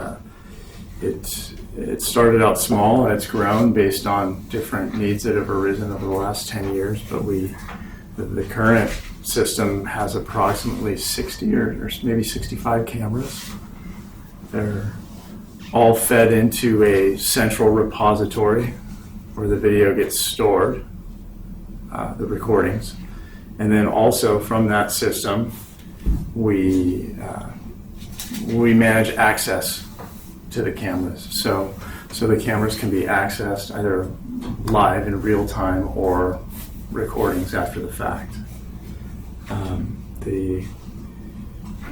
it started out small and it's grown based on different needs that have arisen over the last 10 years. But the current system has approximately 60 or maybe 65 cameras. They're all fed into a central repository where the video gets stored, the recordings. And then also from that system, we manage access to the cameras. So the cameras can be accessed either live in real time or recordings after the fact.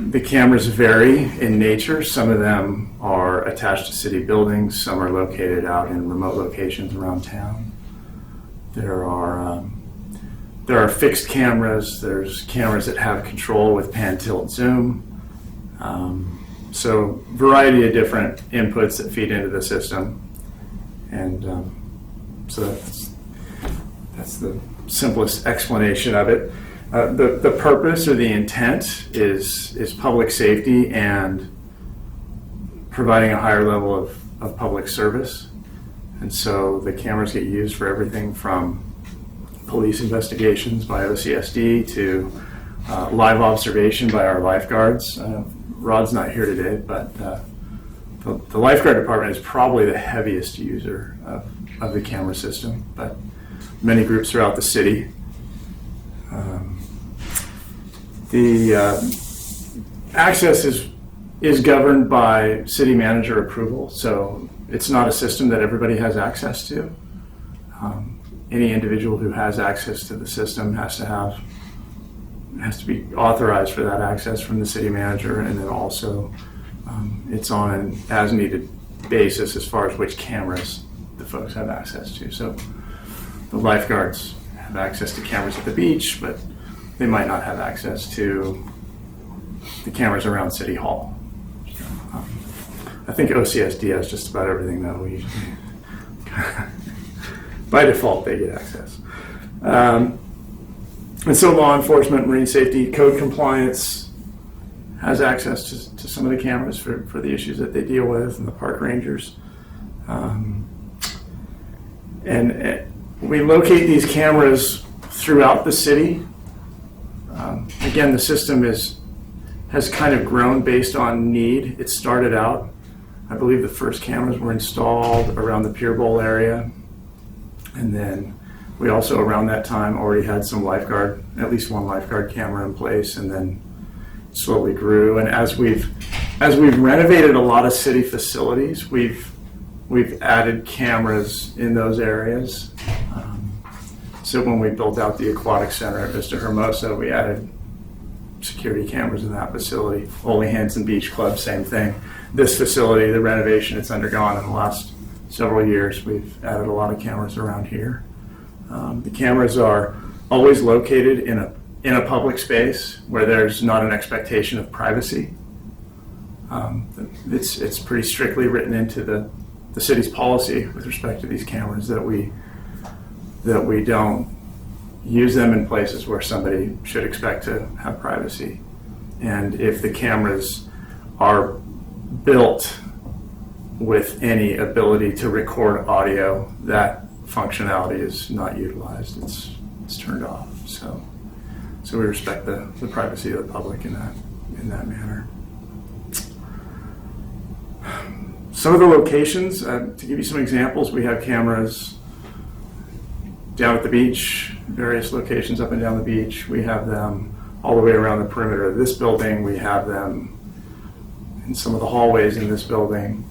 The cameras vary in nature. Some of them are attached to city buildings. Some are located out in remote locations around town. There are fixed cameras. There's cameras that have control with pan, tilt, zoom. So variety of different inputs that feed into the system. And so that's the simplest explanation of it. The purpose or the intent is public safety and providing a higher level of public service. And so the cameras get used for everything from police investigations by OCSD to live observation by our lifeguards. Rod's not here today, but the lifeguard department is probably the heaviest user of the camera system, but many groups throughout the city. The access is governed by city manager approval, so it's not a system that everybody has access to. Any individual who has access to the system has to be authorized for that access from the city manager, and then also it's on an as-needed basis as far as which cameras the folks have access to. So the lifeguards have access to cameras at the beach, but they might not have access to the cameras around City Hall. I think OCSD has just about everything though. We usually, by default, they get access. And so law enforcement, marine safety, code compliance has access to some of the cameras for the issues that they deal with, and the park rangers. And we locate these cameras throughout the city. Again, the system has kind of grown based on need. It started out, I believe the first cameras were installed around the Pier Bowl area. And then we also around that time already had some lifeguard, at least one lifeguard camera in place, and then slowly grew. And as we've renovated a lot of city facilities, we've added cameras in those areas. So when we built out the aquatic center at Vista Hermosa, we added security cameras in that facility. Holy Hansen Beach Club, same thing. This facility, the renovation it's undergone in the last several years, we've added a lot of cameras around here. The cameras are always located in a public space where there's not an expectation of privacy. It's pretty strictly written into the city's policy with respect to these cameras that we don't use them in places where somebody should expect to have privacy. And if the cameras are built with any ability to record audio, that functionality is not utilized. It's turned off. So we respect the privacy of the public in that manner. Some of the locations, to give you some examples, we have cameras down at the beach, various locations up and down the beach. We have them all the way around the perimeter of this building. We have them in some of the hallways in this building.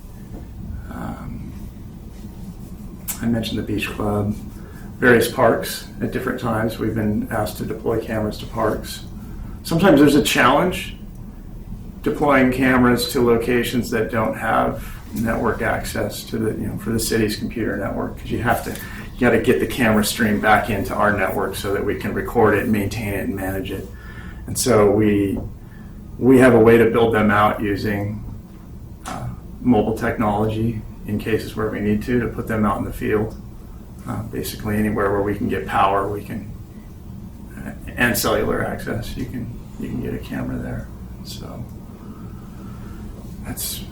I mentioned the beach club, various parks at different times. We've been asked to deploy cameras to parks. Sometimes there's a challenge deploying cameras to locations that don't have network access to the, for the city's computer network, because you got to get the camera stream back into our network so that we can record it, maintain it, and manage it. And so we have a way to build them out using mobile technology in cases where we need to put them out in the field. Basically anywhere where we can get power, we can, and cellular access, you can get a camera there. So that's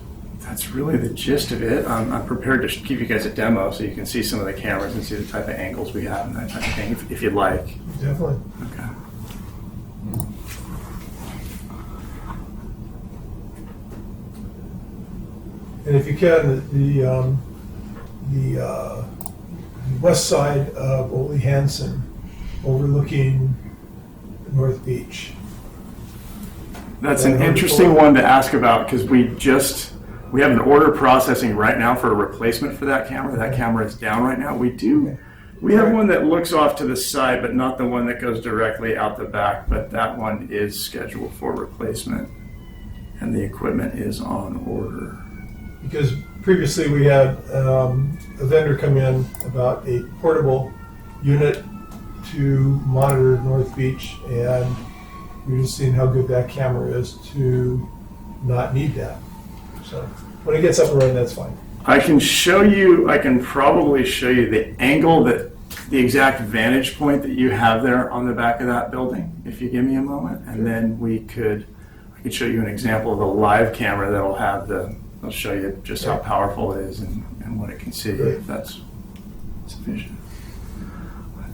really the gist of it. I'm prepared to give you guys a demo so you can see some of the cameras and see the type of angles we have and that type of thing, if you'd like. Definitely. Okay. And if you can, the west side of Ole Hansen, overlooking North Beach. That's an interesting one to ask about, because we have an order processing right now for a replacement for that camera. That camera is down right now. We have one that looks off to the side, but not the one that goes directly out the back, but that one is scheduled for replacement, and the equipment is on order. Because previously we had a vendor come in about a portable unit to monitor North Beach, and we've just seen how good that camera is to not need that. So when it gets up and running, that's fine. I can probably show you the angle, the exact vantage point that you have there on the back of that building, if you give me a moment, and then I could show you an example of a live camera that'll I'll show you just how powerful it is and what it can see, if that's sufficient.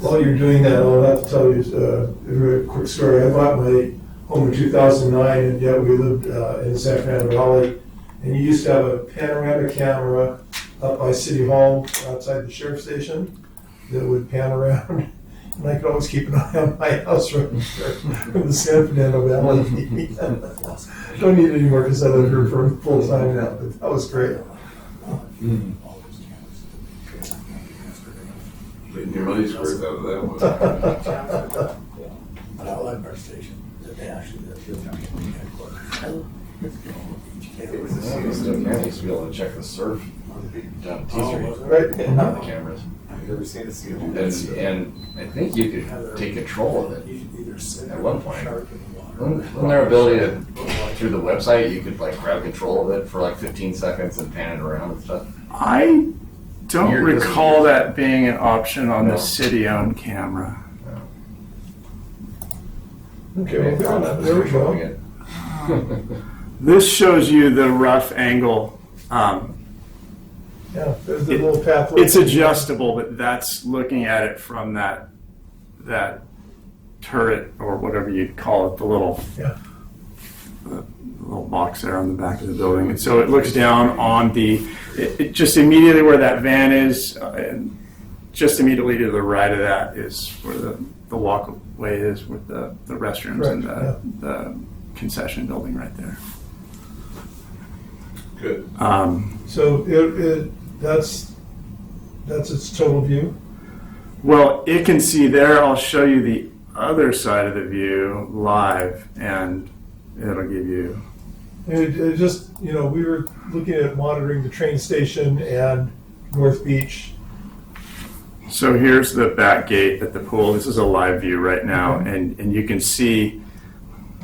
While you're doing that, I'll have to tell you a very quick story. I bought my home in 2009, and yet we lived in San Fernando Valley. And you used to have a panoramic camera up by City Hall outside the sheriff's station that would pan around. And I could always keep an eye on my house from the San Fernando Valley. Don't need it anymore because I live here for full time now, but that was great. Getting your money's worth out of that one. But I like our station, that they actually, that's the county headquarters. I used to be able to check the surf down T Street. Right. On the cameras. Have you ever seen a seal? And I think you could take control of it at one point. Wasn't there ability to, through the website, you could like grab control of it for like 15 seconds and pan it around and stuff? I don't recall that being an option on the city-owned camera. Okay, well, there we go. This shows you the rough angle. Yeah, there's the little pathway. It's adjustable, but that's looking at it from that turret or whatever you'd call it, the little box there on the back of the building. And so it looks down on it just immediately where that van is, and just immediately to the right of that is where the walkway is with the restrooms and the concession building right there. Good. So that's its total view? Well, it can see there. I'll show you the other side of the view live, and it'll give you... It just, we were looking at monitoring the train station and North Beach. So here's the back gate at the pool. This is a live view right now, and you can see,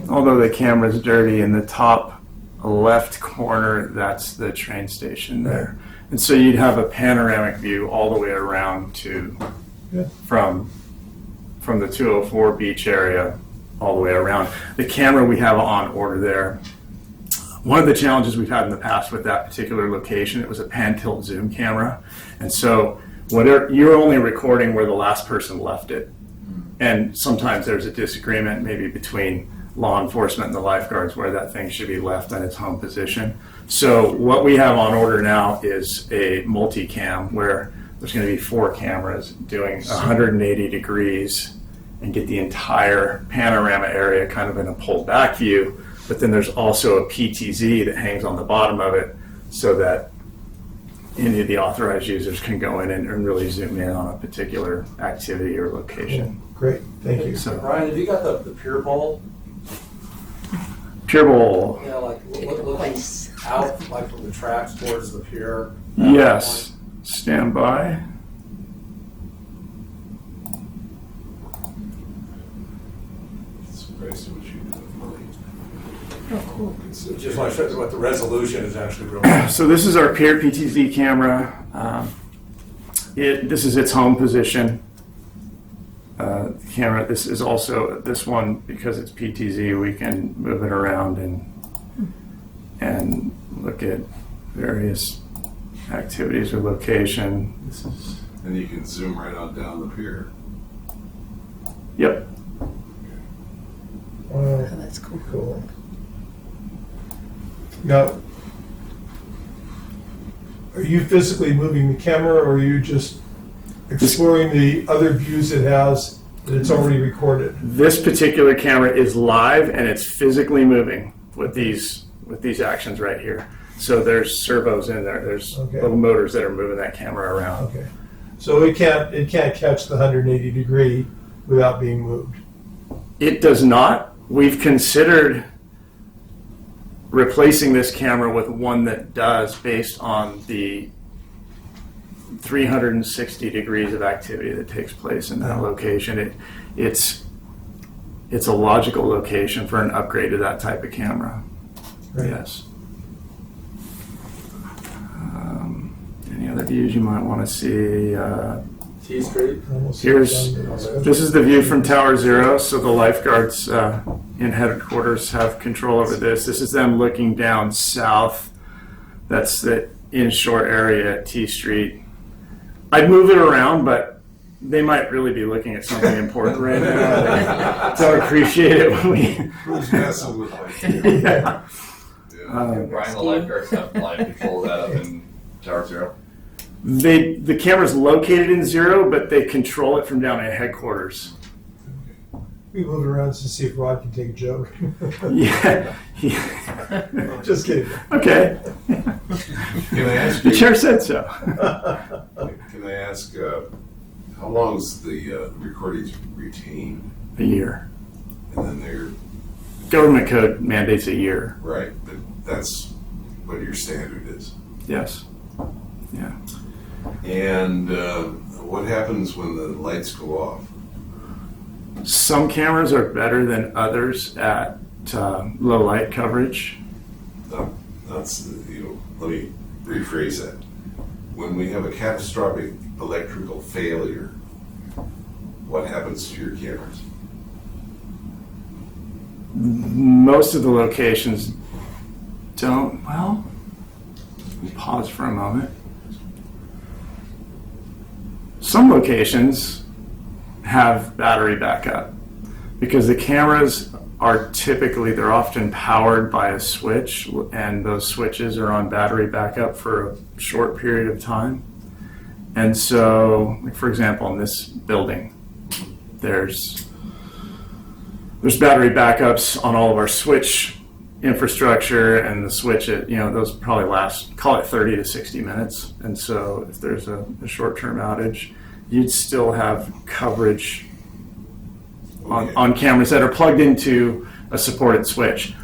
although the camera's dirty, in the top left corner, that's the train station there. And so you'd have a panoramic view all the way around from the 204 beach area all the way around. The camera we have on order there, one of the challenges we've had in the past with that particular location, it was a pan-tilt zoom camera. And so you're only recording where the last person left it. And sometimes there's a disagreement maybe between law enforcement and the lifeguards where that thing should be left in its home position. So what we have on order now is a multicam where there's going to be 4 cameras doing 180 degrees and get the entire panorama area kind of in a pulled back view. But then there's also a PTZ that hangs on the bottom of it so that any of the authorized users can go in and really zoom in on a particular activity or location. Great, thank you. So Brian, have you got the Pure Bowl? Pure Bowl, You know, like looking out, like from the tracks towards the pier? yes, stand by. Surprised at what you do. Just want to show you what the resolution is actually really. So this is our Pier PTZ camera. This is its home position. Camera. This is also this one, because it's PTZ. We can move it around and look at various activities or location. This is. And you can zoom right on down the pier. Yep. Wow, that's cool. cool. Now, are you physically moving the camera, or are you just exploring the other views it has that it's already recorded? This particular camera is live and it's physically moving with these actions right here. So there's servos in there. There's Okay. little motors that are moving that camera around. Okay, so it can't catch the 180 degree without being moved. It does not. We've considered replacing this camera with one that does, based on the 360 degrees of activity that takes place in that location. It's a logical location for an upgrade to that type of camera. Right. Yes. Any other views you might want to see? T Street? Almost Here's, done the- this is the view from Tower Zero, so the lifeguards in headquarters have control over this. This is them looking down south. That's the inshore area at T Street. I'd move it around, but they might really be looking at something important right now. Don't appreciate it when we... Who's messing with my Yeah. Brian, the lifeguards have live control of that up in Tower Zero. The camera's located in Zero, but they control it from down at headquarters. We move it around to see if Rod can take a joke. Yeah. Just kidding. Okay. Can I ask The you, chair said so. can I ask, how long is the recordings retained? A year. And then they're, Government code mandates a year. right, but that's what your standard is. Yes. Yeah. And what happens when the lights go off? Some cameras are better than others at low light coverage. That's, let me rephrase that. When we have a catastrophic electrical failure, what happens to your cameras? Most of the locations don't. Well, let me pause for a moment. Some locations have battery backup because the cameras are typically, they're often powered by a switch, and those switches are on battery backup for a short period of time. And so, like for example, in this building, there's battery backups on all of our switch infrastructure, and the switch, those probably last, call it 30 to 60 minutes. And so if there's a short-term outage, you'd still have coverage on cameras that are plugged into a supported switch.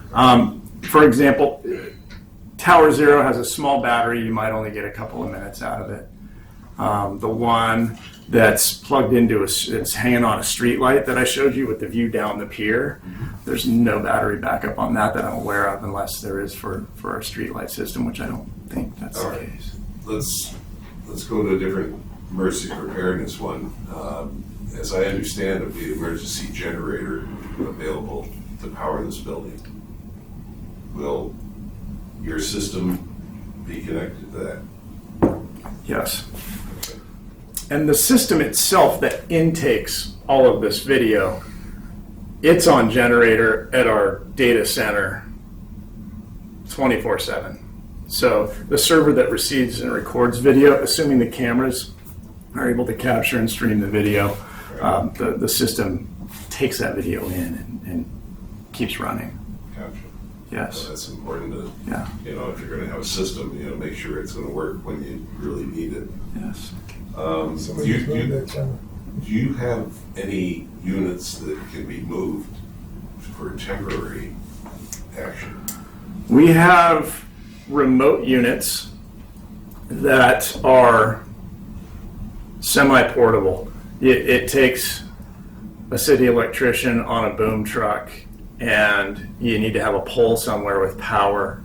For example, Tower Zero has a small battery. You might only get a couple of minutes out of it. The one that's plugged into it's hanging on a street light that I showed you with the view down the pier. There's no battery backup on that I'm aware of, unless there is for our street light system, which I don't think that's All the right. case. Let's go to a different emergency preparedness one. As I understand it, the emergency generator available to power this building. Will your system be connected to that? Yes. And the system itself that intakes all of this video, it's on generator at our data center 24/7. So the server that receives and records video, assuming the cameras are able to capture and stream the video, the system takes that video in and keeps running. Gotcha. Yes. So that's important to, Yeah. you know, if you're gonna have a system, you know, make sure it's gonna work when you really need it. Yes. Do Somebody just moved that camera. you have any units that can be moved for temporary action? We have remote units that are semi-portable. It takes a city electrician on a boom truck, and you need to have a pole somewhere with power.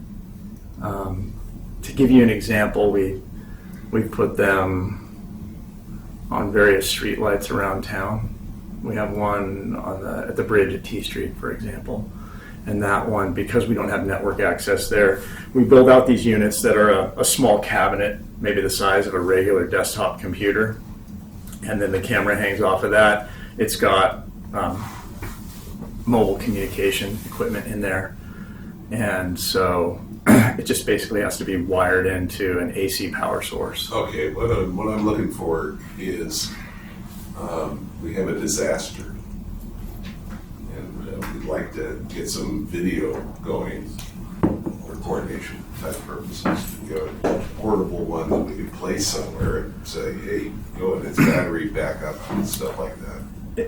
To give you an example, we put them on various streetlights around town. We have one at the bridge at T Street, for example. And that one, because we don't have network access there, we build out these units that are a small cabinet, maybe the size of a regular desktop computer. And then the camera hangs off of that. It's got mobile communication equipment in there. And so it just basically has to be wired into an AC power source. Okay, what I'm looking for is, we have a disaster. And we'd like to get some video going for coordination type purposes. You know, a portable one that we could place somewhere and say, hey, go and it's battery backup and stuff like that.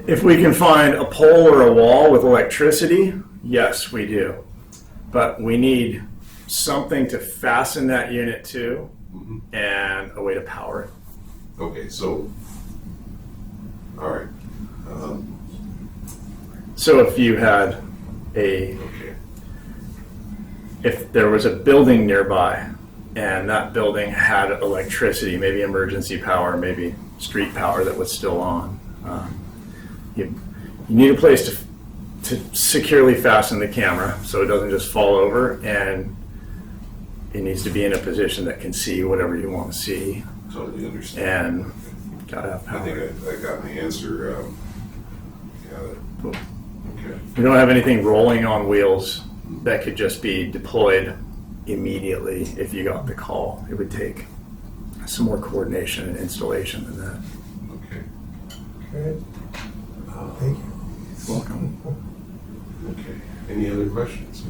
If we can find a pole or a wall with electricity, yes, we do. But we need something to fasten that unit to and a way to power it. Okay, so, all right. So if you had Okay. if there was a building nearby and that building had electricity, maybe emergency power, maybe street power that was still on, you need a place to securely fasten the camera so it doesn't just fall over, and it needs to be in a position that can see whatever you want to see. Totally understand. And gotta have I power. think I got the answer. Got it. Cool. Okay. We don't have anything rolling on wheels that could just be deployed immediately if you got the call. It would take some more coordination and installation than that. Okay. Okay. Thank you. Welcome. Okay. Any other questions?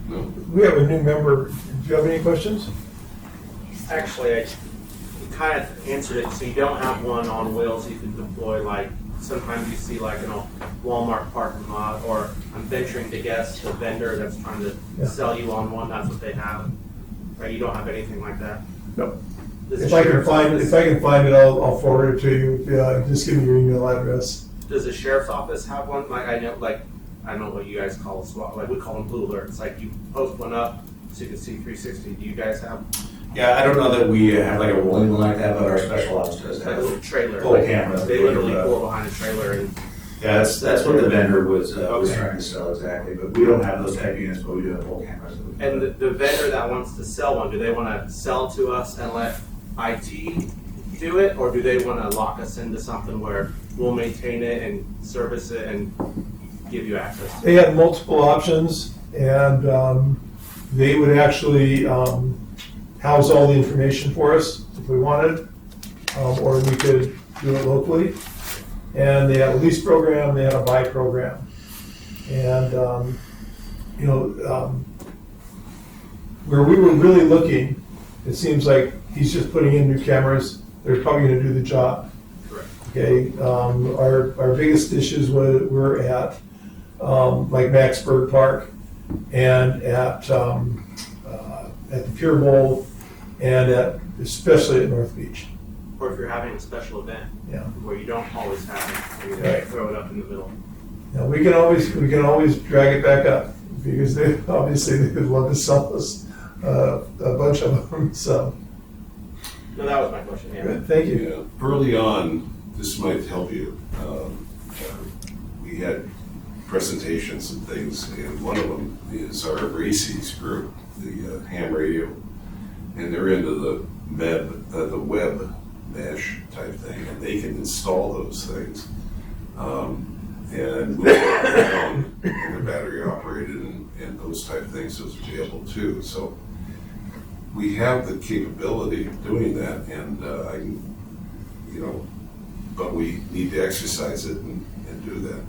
No? We have a new member. Do you have any questions? Actually, you kind of answered it. So you don't have one on wheels you can deploy, like sometimes you see like in a Walmart parking lot, or I'm venturing to guess the vendor that's trying to sell you on one, that's what they have. Right? You don't have anything like that? No. Does If the I can sheriff's find office- it, I'll forward it to you. Just give me your email address. Does the sheriff's office have one? Like I know what you guys call SWAT. Like we call them blue alerts. Like you post one up so you can see 360. Do you guys have Yeah, I don't know that we have like a rolling one like that, but our special ops does like a have. little trailer? Full camera. They literally pull behind a trailer and. Yeah, that's what the vendor was trying to sell exactly, but we don't have those type units, but we do have full cameras. And the vendor that wants to sell one, do they want to sell to us and let IT do it, or do they want to lock us into something where we'll maintain it and service it and give you access? They had multiple options, and they would actually house all the information for us if we wanted, or we could do it locally. And they had a lease program, they had a buy program. And, where we were really looking, it seems like he's just putting in new cameras, they're probably gonna do the job. Correct. Okay, our biggest issues were at, like Maxburg Park, and at the Pier Bowl, and especially at North Beach. Or if you're having a special event Yeah. where you don't always have it, you Right. throw it up in the middle. Now, we can always drag it back up, because they would love to sell us a bunch of them, so, No, that was my question, yeah. good, thank you. Yeah. Early on, this might help you. We had presentations and things, and one of them is our RACES group, the ham radio, and they're into the web mesh type thing, and they can install those things and move it around, and they're battery operated and those type of things, those are able too. So we have the capability of doing that, and but we need to exercise it and do that.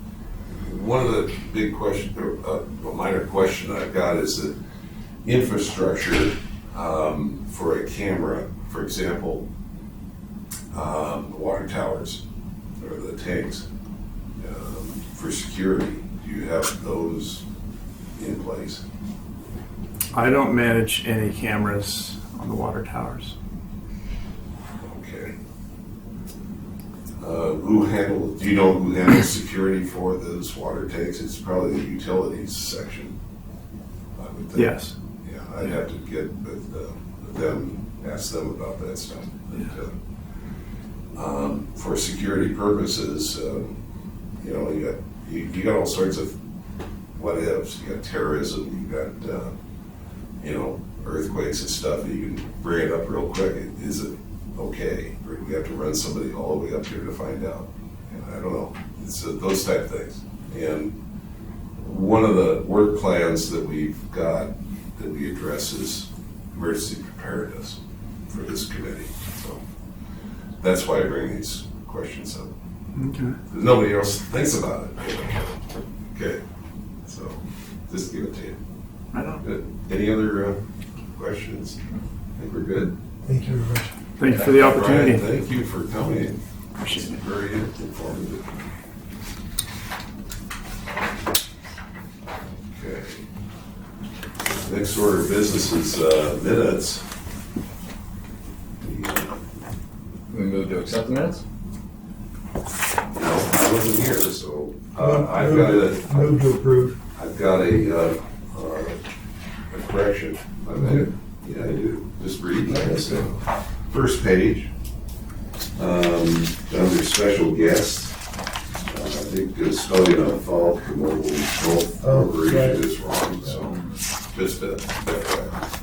one of the big questions, a minor question I've got is that infrastructure for a camera, for example, the water towers or the tanks, for security, do you have those in place? I don't manage any cameras on the water towers. Okay. Do you know who handles security for those water tanks? It's probably the utilities section, I would think. Yes. Yeah, I'd have to get with them, ask them about that stuff. But, for security purposes, you know, you got all sorts of what ifs. You got terrorism, you got, you know, earthquakes and stuff. You can bring it up real quick. Is it okay? Or do we have to run somebody all the way up here to find out? And I don't know. It's those type of things. And one of the work plans that we've got that we address is emergency preparedness for this committee. So that's why I bring these questions up. Okay. Nobody else thinks about it. Okay. So just give it to you. I don't. Good. Any other questions? I think we're good. Thank you very much. Thank you for the opportunity. Brian, thank you for coming. Appreciate it. Very informative. Okay. Next order of business is minutes. We move to accept the minutes? No, I wasn't here, so I've got a. Move to approve. I've got a correction. I mean, yeah, I do. Just read this. First page, under special guests, I think the spelling on fault, the mobile both corporation is wrong, so just a FYI.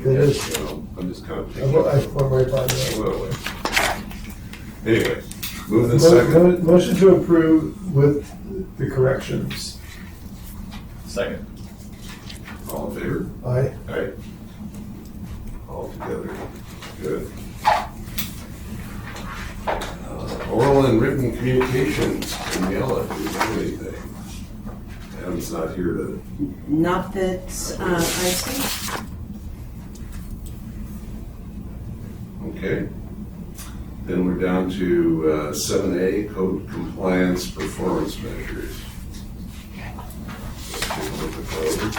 It is. You know, I'm just kind of I went right by that. Well, anyway, move the second. Motion to approve with the corrections. Second. All in favor? Aye. Aye. All together. Good. Oral and written communications. Daniela, do you have anything? Adam's not here to. Not that I see. Okay. Then we're down to 7A, code compliance performance measures. Let's take a look at those.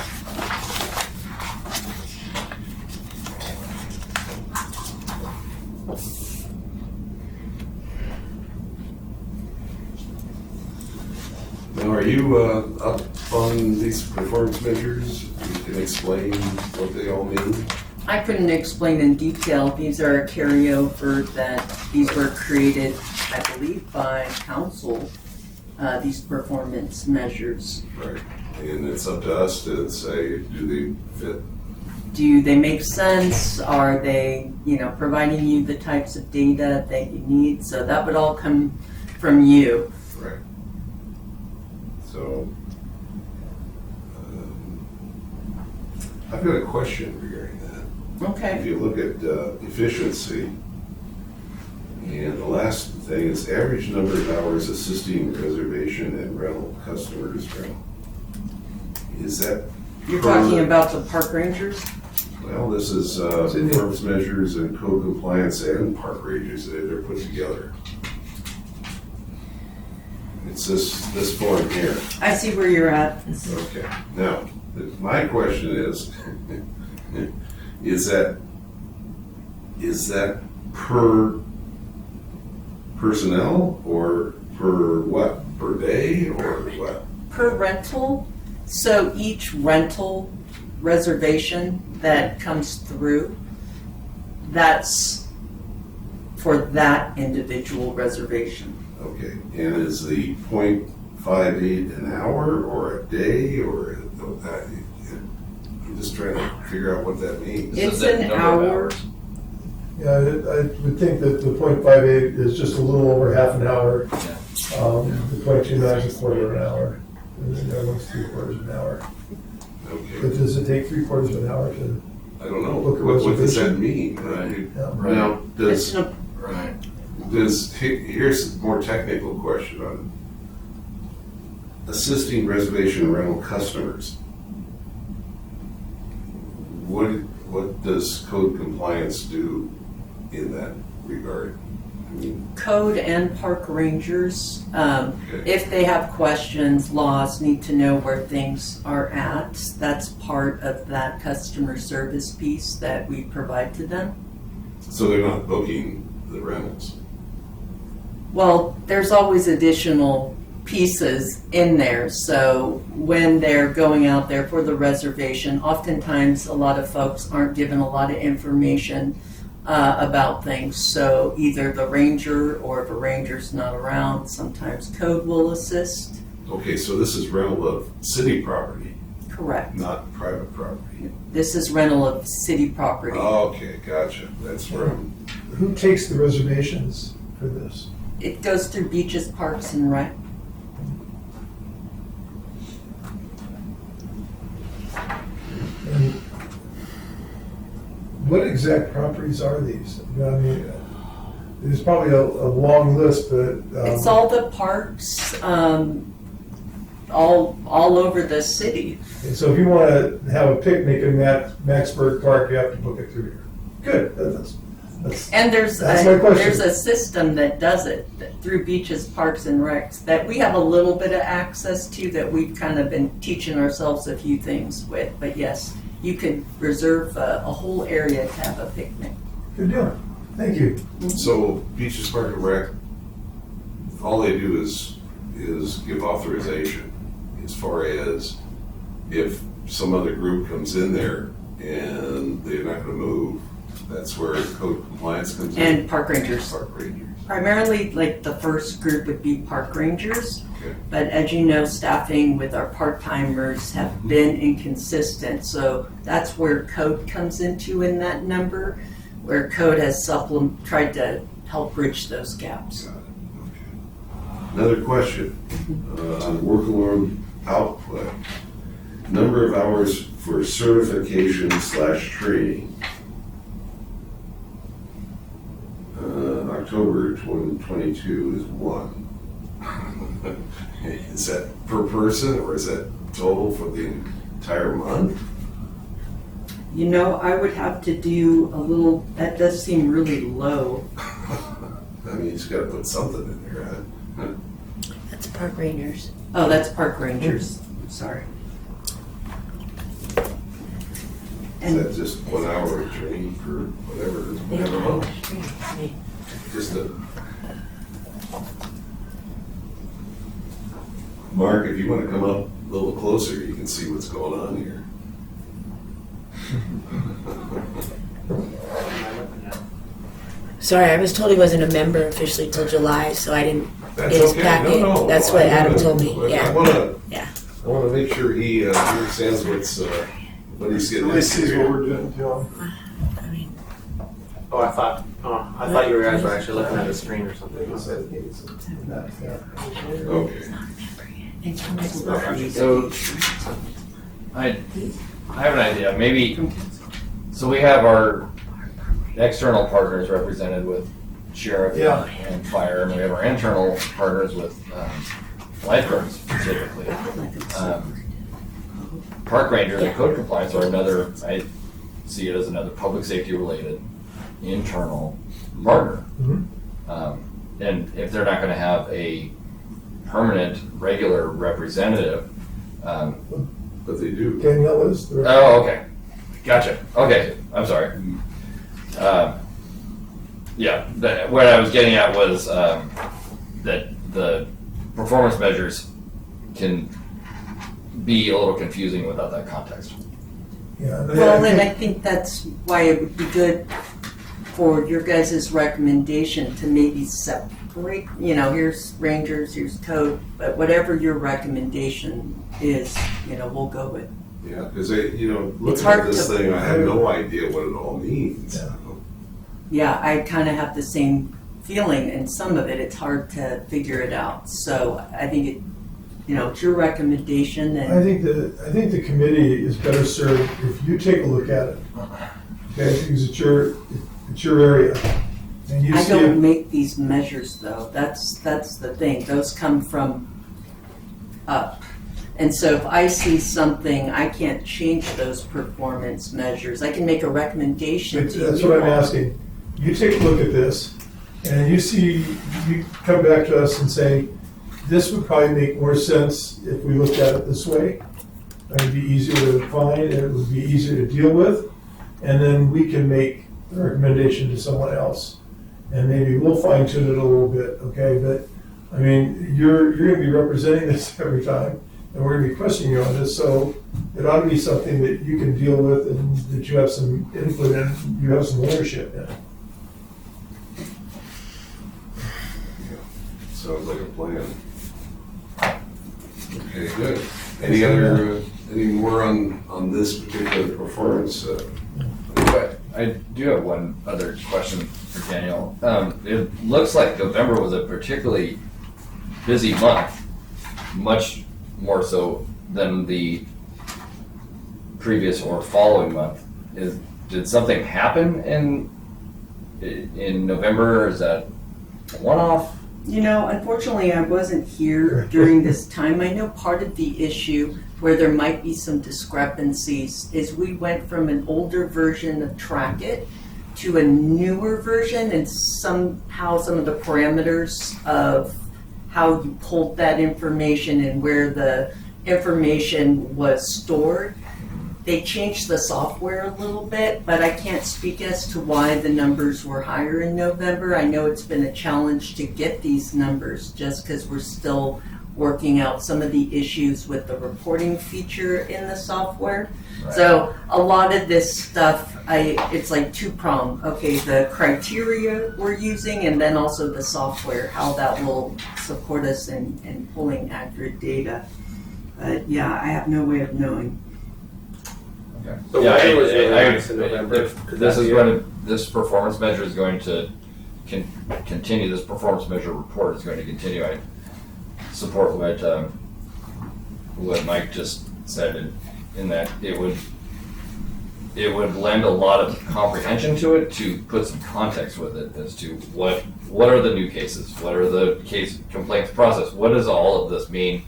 Now, are you up on these performance measures? You can explain what they all mean? I couldn't explain in detail. These are a carryover that these were created, I believe, by council, these performance measures. Right. And it's up to us to say, do they fit? Do they make sense? Are they, providing you the types of data that you need? So that would all come from you. Right. So, I've got a question regarding that. Okay. If you look at efficiency, and the last thing is average number of hours assisting reservation and rental customers rental. Is that? You're talking about the park rangers? Well, this is performance measures and code compliance and park rangers, they're put together. It's this form here. I see where you're at. Okay. Now, my question is that per personnel or per what? Per day or what? Per rental. So each rental reservation that comes through, that's for that individual reservation. Okay. And is the 0.58 an hour or a day or I'm just trying to figure out what that means. It's an hour. Yeah, I would think that the 0.58 is just a little over half an hour. The 0.29 is a quarter of an hour. And then the other one's 3/4 of an hour. Okay. But does it take 3/4 of an hour to? I don't know. Look at What does that reservation. mean? Right. Yeah. Now, It's Right. here's a more technical question on assisting reservation rental customers. What does code compliance do in that regard? I mean, Code and park rangers, okay. if they have questions, laws, need to know where things are at. That's part of that customer service piece that we provide to them. So they're not booking the rentals. Well, there's always additional pieces in there. So when they're going out there for the reservation, oftentimes a lot of folks aren't given a lot of information about things. So either the ranger, or if a ranger's not around, sometimes code will assist. Okay, so this is rental of city property, Correct. not private property. This is rental of city property. Okay, gotcha. That's where I'm. Who takes the reservations for this? It goes through beaches, parks, and rec. And what exact properties are these? I mean, there's probably a long list, but. It's all the parks, all over the city. And so if you want to have a picnic in Maxburg Park, you have to book it through here. Good. That's And there's That's my question. there's a system that does it through beaches, parks, and recs that we have a little bit of access to, that we've kind of been teaching ourselves a few things with. But yes, you could reserve a whole area to have a picnic. good deal. Thank you. So Beaches Park and Rec, all they do is give authorization as far as if some other group comes in there and they're not gonna move, that's where code compliance comes in. And park rangers. Park rangers. Primarily, like the first group would be park rangers. Okay. But as you know, staffing with our part-timers have been inconsistent. So that's where code comes into in that number, where code has tried to help bridge those gaps. Got it. Okay. Another question. Work alarm output. Number of hours for certification/training. October 2022 is 1. Is that per person, or is that total for the entire month? You know, I would have to do a little, that does seem really low. I mean, you just gotta put something in there, huh? That's park rangers. Oh, that's park rangers, sorry. Is that just 1 hour of training for whatever month? Just a. Mark, if you wanna come up a little closer, you can see what's going on here. Sorry, I was told he wasn't a member officially till July, so I didn't That's get his okay. packet. No, That's I what get Adam it. told me. But Yeah. I wanna Yeah. make sure he understands what he's getting At least into sees what here. we're doing, John. I mean, Oh, I thought you guys were actually looking at a screen or something. Okay. So, I have an idea, maybe, so we have our external partners represented with sheriff Yeah. and fire, and we have our internal partners with lifeguards specifically. Park rangers and code compliance are another, I see it as another public safety related internal partner. Mhm. And if they're not gonna have a permanent, regular representative, But they do. Danielle is. the- oh, okay, gotcha, okay, I'm sorry. Yeah, what I was getting at was, that the performance measures can be a little confusing without that context. Yeah. Well, and I think that's why it would be good for your guys' recommendation to maybe separate, here's rangers, here's code, but whatever your recommendation is, we'll go with. Yeah, because looking hard at this to- thing, I have no idea what it all means. Yeah. Yeah, I kind of have the same feeling, and some of it, it's hard to figure it out. So I think it's your recommendation, I and think the committee is better served if you take a look at it. Okay, because it's your area. And you I see don't it. make these measures though. That's the thing. Those come from up. And so if I see something, I can't change those performance measures. I can make a recommendation to That's you what I'm all. asking. You take a look at this, and you come back to us and say, this would probably make more sense if we looked at it this way. It would be easier to find, and it would be easier to deal with, and then we can make the recommendation to someone else. And maybe we'll fine tune it a little bit, okay? But, I mean, you're gonna be representing this every time, and we're gonna be questioning you on this, so it ought to be something that you can deal with and that you have some input in, you have some ownership in. Sounds like a plan. Okay, good. Any more on this particular performance? But I do have one other question for Daniel. It looks like November was a particularly busy month, much more so than the previous or following month. Did something happen in November? Is that a one-off? You know, unfortunately, I wasn't here during this time. I know part of the issue where there might be some discrepancies is we went from an older version of Track It to a newer version, and somehow some of the parameters of how you pulled that information and where the information was stored, they changed the software a little bit, but I can't speak as to why the numbers were higher in November. I know it's been a challenge to get these numbers just because we're still working out some of the issues with the reporting feature in the software. Right. So a lot of this stuff, it's like two-pronged. Okay, the criteria we're using and then also the software, how that will support us in pulling accurate data. But yeah, I have no way of knowing. Okay. The weather was really nice in November. If this performance measure is going to continue, this performance measure report is going to continue. I support what Mike just said in that it would lend a lot of comprehension to it to put some context with it as to what are the new cases, what are the case complaints process, what does all of this mean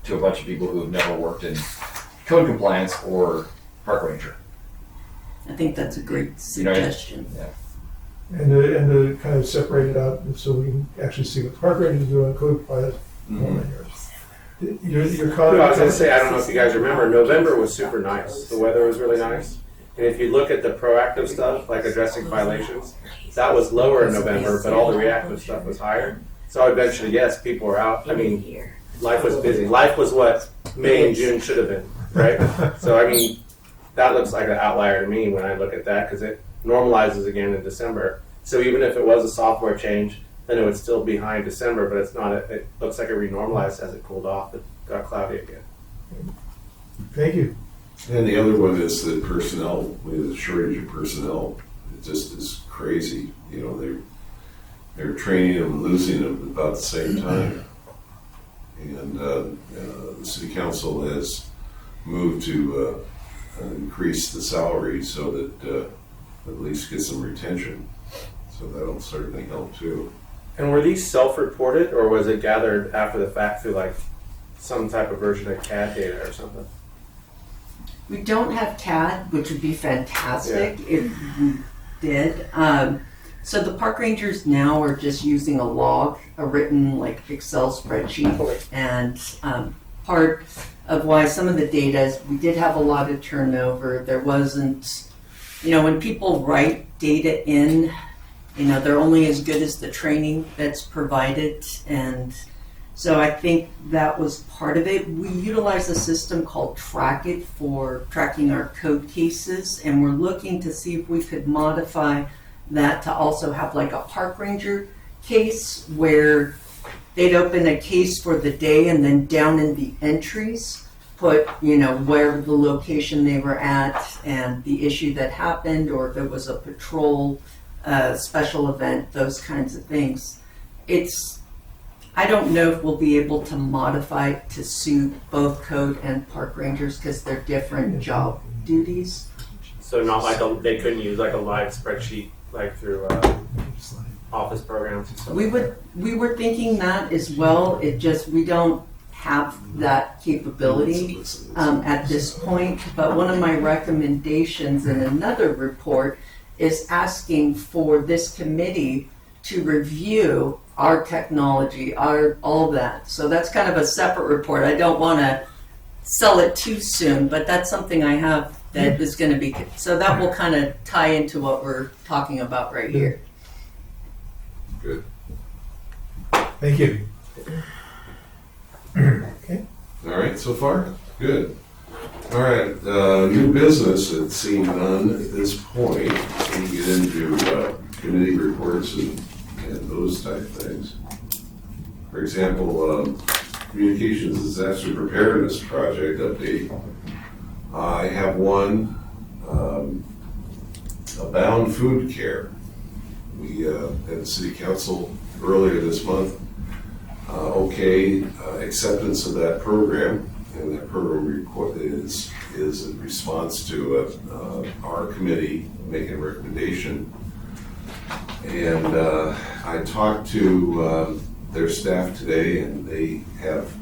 to a bunch of people who have never worked in code compliance or park ranger. I think that's a great suggestion. Yeah. And to kind of separate it out so we can actually see what the park ranger is doing, code compliance. Your comment. I was gonna say, I don't know if you guys remember, November was super nice. The weather was really nice. And if you look at the proactive stuff, like addressing violations, that was lower in November, but all the reactive stuff was higher. So eventually, yes, people were out. I mean, life was busy. Life was what May and June should have been, right? So, I mean, that looks like an outlier to me when I look at that because it normalizes again in December. So even if it was a software change, then it would still be high in December, but it's not. It looks like it renormalized as it cooled off. It got cloudy again. Thank you. And the other one is the personnel, the shortage of personnel. It just is crazy. You know, they're training them and losing them at about the same time. And the city council has moved to increase the salary so that at least get some retention. So that'll certainly help too. And were these self-reported, or was it gathered after the fact through like some type of version of CAD data or something? We don't have CAD, which would be fantastic if we did. So the park rangers now are just using a log, a written like Excel spreadsheet, and part of why some of the data is we did have a lot of turnover. There wasn't, when people write data in, they're only as good as the training that's provided, and so I think that was part of it. We utilize a system called Track It for tracking our code cases, and we're looking to see if we could modify that to also have like a park ranger case where they'd open a case for the day and then down in the entries put, where the location they were at and the issue that happened, or if it was a patrol special event, those kinds of things. I don't know if we'll be able to modify it to suit both code and park rangers because they're different job duties. So not like they couldn't use like a live spreadsheet like through office programs and stuff. We were thinking that as well. It just we don't have that capability at this point, but one of my recommendations in another report is asking for this committee to review our technology, all that. So that's kind of a separate report. I don't want to sell it too soon, but that's something I have that is going to be, so that will kind of tie into what we're talking about right here. Good. Thank you. All right, so far? Good. All right, new business, it seemed none at this point. We get into committee reports and those type things. For example, Communications Disaster Preparedness Project update. I have one, Abound Food Care. We had the city council earlier this month acceptance of that program, and that program is in response to our committee making a recommendation. And I talked to their staff today, and they have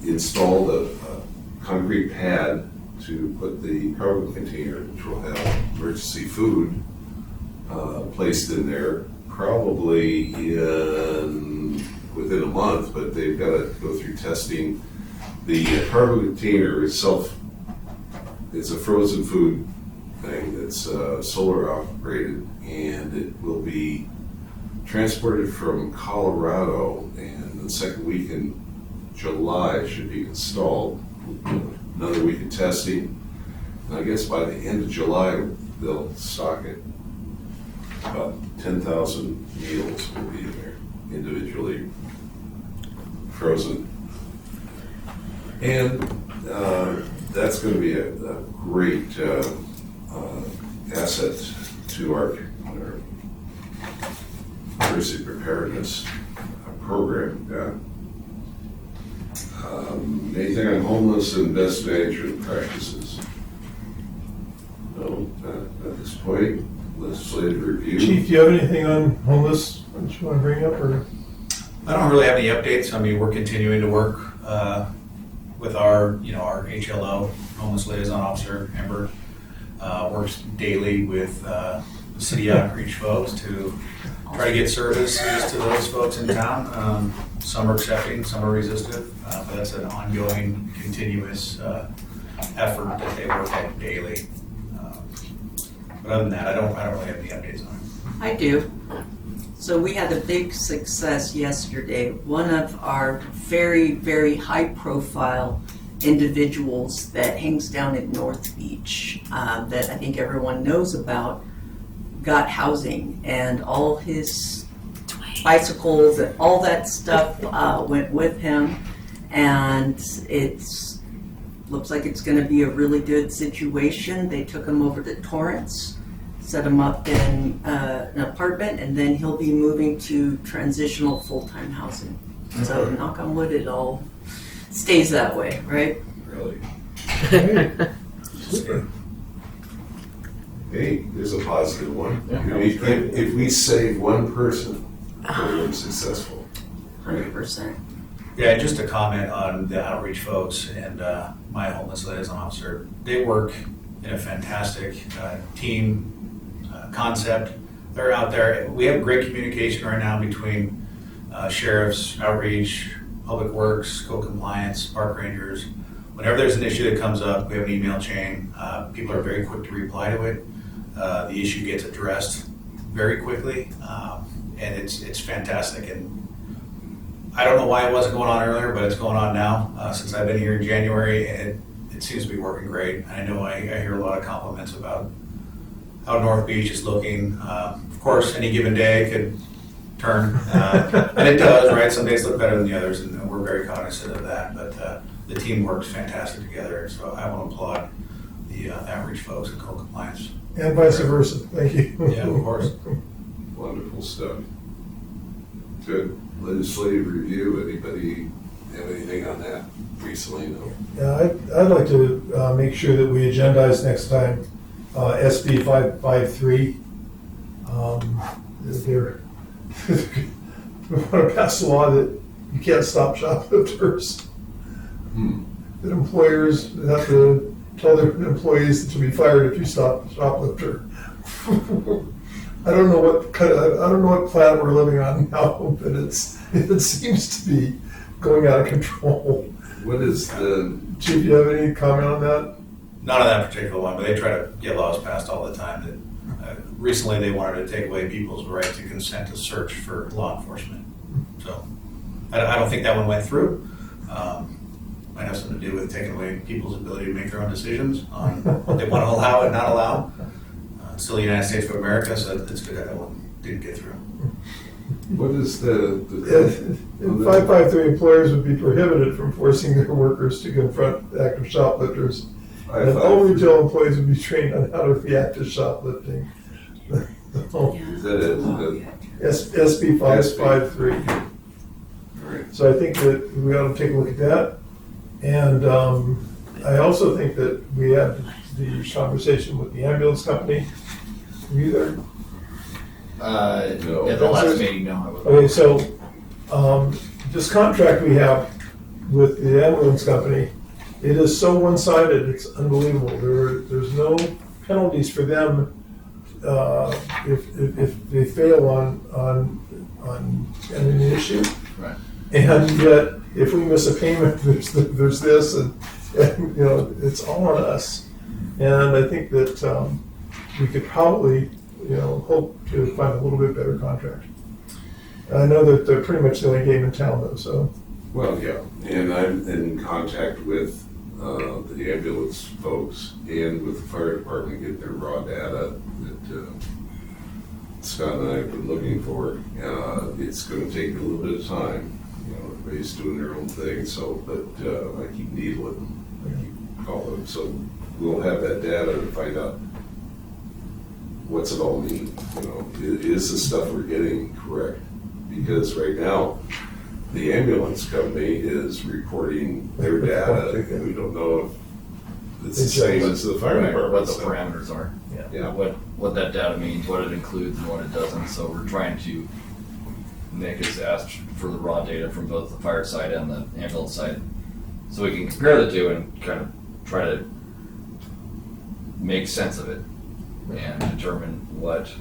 installed a concrete pad to put the cargo container, which will have emergency food placed in there, probably within a month, but they've got to go through testing. The cargo container itself, it's a frozen food thing that's solar operated, and it will be transported from Colorado, and the second week in July it should be installed. Another week of testing. And I guess by the end of July they'll stock it. About 10,000 meals will be in there, individually frozen. And that's going to be a great asset to our emergency preparedness program. Anything on homeless and best management practices? No, not at this point. Legislative review. Chief, do you have anything on homeless that you want to bring up, or? I don't really have any updates. I mean, we're continuing to work with our HLO, Homeless Liaison Officer, Amber, works daily with the city outreach folks to try to get services to those folks in town. Some are accepting, some are resistant, but that's an ongoing, continuous effort that they work at daily. But other than that, I don't really have any updates on it. I do. So we had a big success yesterday. One of our very, very high profile individuals that hangs down at North Beach, that I think everyone knows about, got housing, and all his bicycles and all that stuff went with him, and it's looks like it's going to be a really good situation. They took him over to Torrance, set him up in an apartment, and then he'll be moving to transitional full-time housing. So knock on wood, it all stays that way, right? Really? Hey, there's a positive one. If we save one person, we're successful. 100%. Yeah, just a comment on the outreach folks and my homeless liaison officer. They work in a fantastic team concept. They're out there. We have great communication right now between sheriffs, outreach, public works, code compliance, park rangers. Whenever there's an issue that comes up, we have an email chain. People are very quick to reply to it. The issue gets addressed very quickly, and it's fantastic. And I don't know why it wasn't going on earlier, but it's going on now since I've been here in January, and it seems to be working great. I know I hear a lot of compliments about how North Beach is looking. Of course, any given day could turn, and it does, right? Some days look better than the others, and we're very cognizant of that. But the team works fantastic together, so I want to applaud the outreach folks and code compliance. And vice versa. Thank you. Yeah, of course. Wonderful stuff. Good. Legislative review. Anybody have anything on that recently? No. Yeah, I'd like to make sure that we agendize next time SB 553. We want to pass a law that you can't stop shoplifters. Hmm. That employers have to tell their employees that you'll be fired if you stop a shoplifter. I don't know what planet we're living on now, but it seems to be going out of control. What is the, Chief, you have any comment on that? Not on that particular one, but they try to get laws passed all the time that, recently they wanted to take away people's right to consent to search for law enforcement. So, I don't think that one went through. Might have something to do with taking away people's ability to make their own decisions on what they want to allow and not allow. It's still the United States of America, so it's good that one didn't get through. what is the? In 553, employers would be prohibited from forcing their workers to confront active shoplifters. And all retail employees would be trained on how to react to shoplifting. Is that it? SB 553. Right. So I think that we ought to take a look at that. And I also think that we had the conversation with the ambulance company. Were you there? No. At the last meeting, no, I wasn't. Okay, so this contract we have with the ambulance company, it is so one-sided, it's unbelievable. There's no penalties for them if they fail on an issue. Right. And yet, if we miss a payment, there's this, and you know, it's all on us. And I think that we could probably, hope to find a little bit better contract. I know that they're pretty much the only game in town, though. So. Well, yeah, and I'm in contact with the ambulance folks and with the fire department, get their raw data that Scott and I have been looking for. It's going to take a little bit of time. Everybody's doing their own thing, so, but I keep needling them, I keep calling them, so we'll have that data to find out what's it all mean. Is the stuff we're getting correct? Because right now, the ambulance company is reporting their data, and we don't know if it's the same as the fire Right, department. what the so- parameters are. Yeah. What that data means, what it includes and what it doesn't. So we're trying to, Nick has asked for the raw data from both the fire side and the ambulance side. So we can compare the two and kind of try to make sense of it and determine what